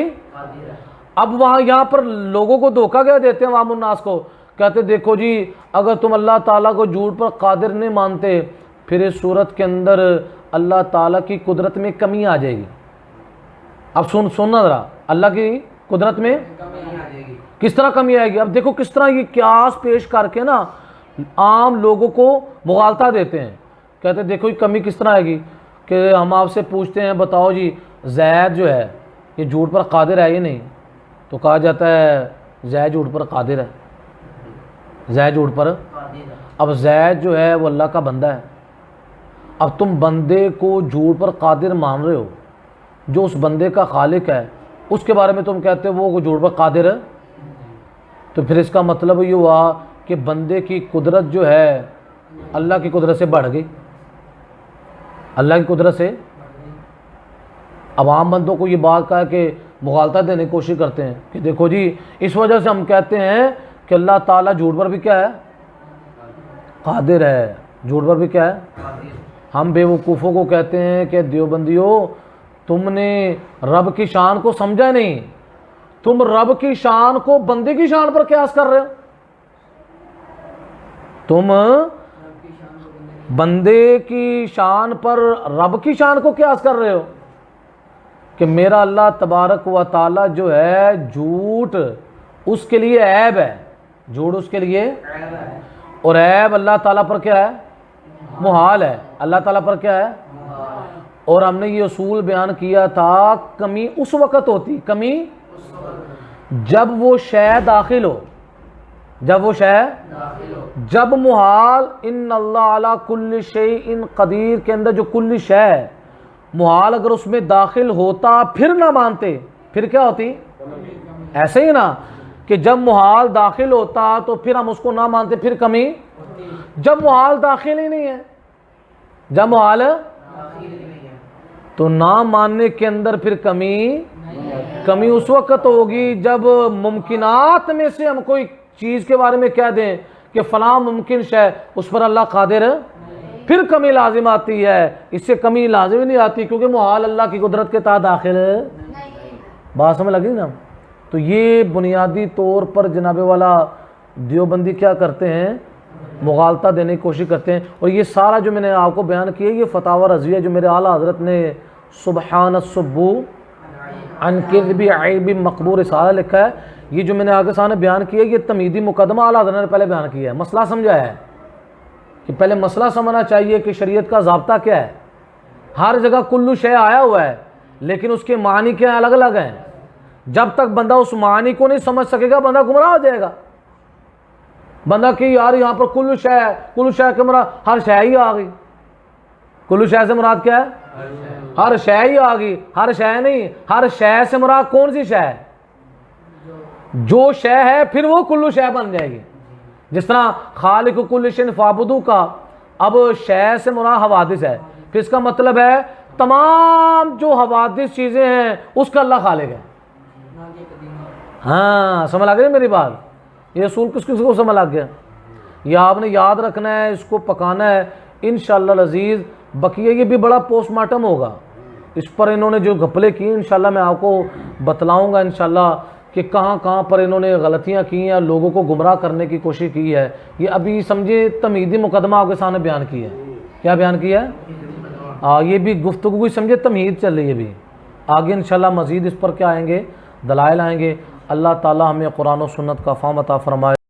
Speaker 3: اب وہاں یہاں پر لوگوں کو دھوکہ کیا دیتے ہیں عوام الناس کو, کہتے دیکھو جی اگر تم اللہ تعالیٰ کو جھوٹ پر قادر نہیں مانتے پھر اس صورت کے اندر اللہ تعالیٰ کی قدرت میں کمی آ جائے گی. اب سننا ذرا, اللہ کی قدرت میں کس طرح کمی آئے گی. اب دیکھو کس طرح یہ قیاس پیش کر کے نا عام لوگوں کو مغالطہ دیتے ہیں. کہتے ہیں دیکھو یہ کمی کس طرح آئے گی کہ ہم آپ سے پوچھتے ہیں بتاؤ جی زید جو ہے یہ جھوٹ پر قادر ہے یا نہیں, تو کہا جاتا ہے زید جھوٹ پر قادر ہے, زید جھوٹ پر. اب زید جو ہے وہ اللہ کا بندہ ہے. اب تم بندے کو جھوٹ پر قادر مان رہے ہو, جو اس بندے کا خالق ہے اس کے بارے میں تم کہتے ہو وہ جھوٹ پر قادر ہے, تو پھر اس کا مطلب یہ ہوا کہ بندے کی قدرت جو ہے اللہ کی قدرت سے بڑھ گئی, اللہ کی قدرت سے. عوام بندوں کو یہ بات کہا کہ مغالطہ دینے کی کوشش کرتے ہیں کہ دیکھو جی اس وجہ سے ہم کہتے ہیں کہ اللہ تعالیٰ جھوٹ پر بھی کیا ہے, قادر ہے, جھوٹ پر بھی کیا ہے. ہم بے وقوفوں کو کہتے ہیں کہ دیوبندیوں تم نے رب کی شان کو سمجھا نہیں, تم رب کی شان کو بندے کی شان پر قیاس کر رہے ہو. تم بندے کی شان پر رب کی شان کو قیاس کر رہے ہو کہ میرا اللہ تبارک و تعالی جو ہے جھوٹ اس کے لیے عیب ہے, جھوٹ اس کے لیے, اور عیب اللہ تعالیٰ پر کیا ہے, محال ہے. اللہ تعالیٰ پر کیا ہے. اور ہم نے یہ اصول بیان کیا تھا کمی اس وقت ہوتی, کمی جب وہ شے داخل ہو, جب وہ شے, جب محال ان اللہ علی کل شیء قدیر کے اندر جو کل شے ہے محال اگر اس میں داخل ہوتا پھر نہ مانتے پھر کیا ہوتی. ایسے ہی نا کہ جب محال داخل ہوتا تو پھر ہم اس کو نہ مانتے پھر کمی. جب محال داخل ہی نہیں ہے, جب محال تو نہ ماننے کے اندر پھر کمی اس وقت ہوگی جب ممکنات میں سے ہم کوئی چیز کے بارے میں کہہ دیں کہ فلاں ممکن شے اس پر اللہ قادر ہے, پھر کمی لازم آتی ہے. اس سے کمی لازم نہیں آتی کیونکہ محال اللہ کی قدرت کے تحت داخل ہے. بات سمجھ لگی نا. تو یہ بنیادی طور پر جناب والا دیوبندی کیا کرتے ہیں, مغالطہ دینے کی کوشش کرتے ہیں. اور یہ سارا جو میں نے آپ کو بیان کیا یہ فتاوی رضویہ جو میرے اعلیٰ حضرت نے سبحان السبو عن کذب عیب مقبور رسالہ لکھا ہے, یہ جو میں نے آگے سامنے بیان کیا یہ تمہیدی مقدمہ اعلیٰ حضرت نے پہلے بیان کیا ہے. مسئلہ سمجھا ہے کہ پہلے مسئلہ سمجھنا چاہیے کہ شریعت کا ضابطہ کیا ہے. ہر جگہ کلو شے آیا ہوا ہے لیکن اس کے معنی کیا ہیں, الگ الگ ہیں. جب تک بندہ اس معنی کو نہیں سمجھ سکے گا بندہ گمراہ ہو جائے گا. بندہ کہ یار یہاں پر کلو شے ہے, کلو شے کے مراد ہر شے ہی آ گئی. کلو شے سے مراد کیا ہے, ہر شے ہی آ گئی. ہر شے نہیں, ہر شے سے مراد کون سی شے ہے, جو شے ہے پھر وہ کلو شے بن جائے گی. جس طرح خالق کل شیء فاعبدوا کا اب شے سے مراد حوادث ہے, پھر اس کا مطلب ہے تمام جو حوادث چیزیں ہیں اس کا اللہ خالق ہے. ہاں سمجھ لگ رہی ہے میری بات. یہ اصول کس کس کو سمجھ لگ گیا, یہ آپ نے یاد رکھنا ہے, اس کو پکانا ہے انشاءاللہ العزیز. بقیہ یہ بھی بڑا پوسٹ مارٹم ہوگا, اس پر انہوں نے جو گھپلے کی انشاءاللہ میں آپ کو بتلاؤں گا انشاءاللہ کہ کہاں کہاں پر انہوں نے غلطیاں کی ہیں, لوگوں کو گمراہ کرنے کی کوشش کی ہے. یہ ابھی سمجھے تمہیدی مقدمہ آپ کے سامنے بیان کی ہے. کیا بیان کیا ہے, یہ بھی گفتگو کی سمجھے تمہید چل رہی ہے. بھی آگے انشاءاللہ مزید اس پر کیا آئیں گے, دلائل آئیں گے. اللہ تعالی ہمیں قرآن و سنت کا فہم عطا فرمائے.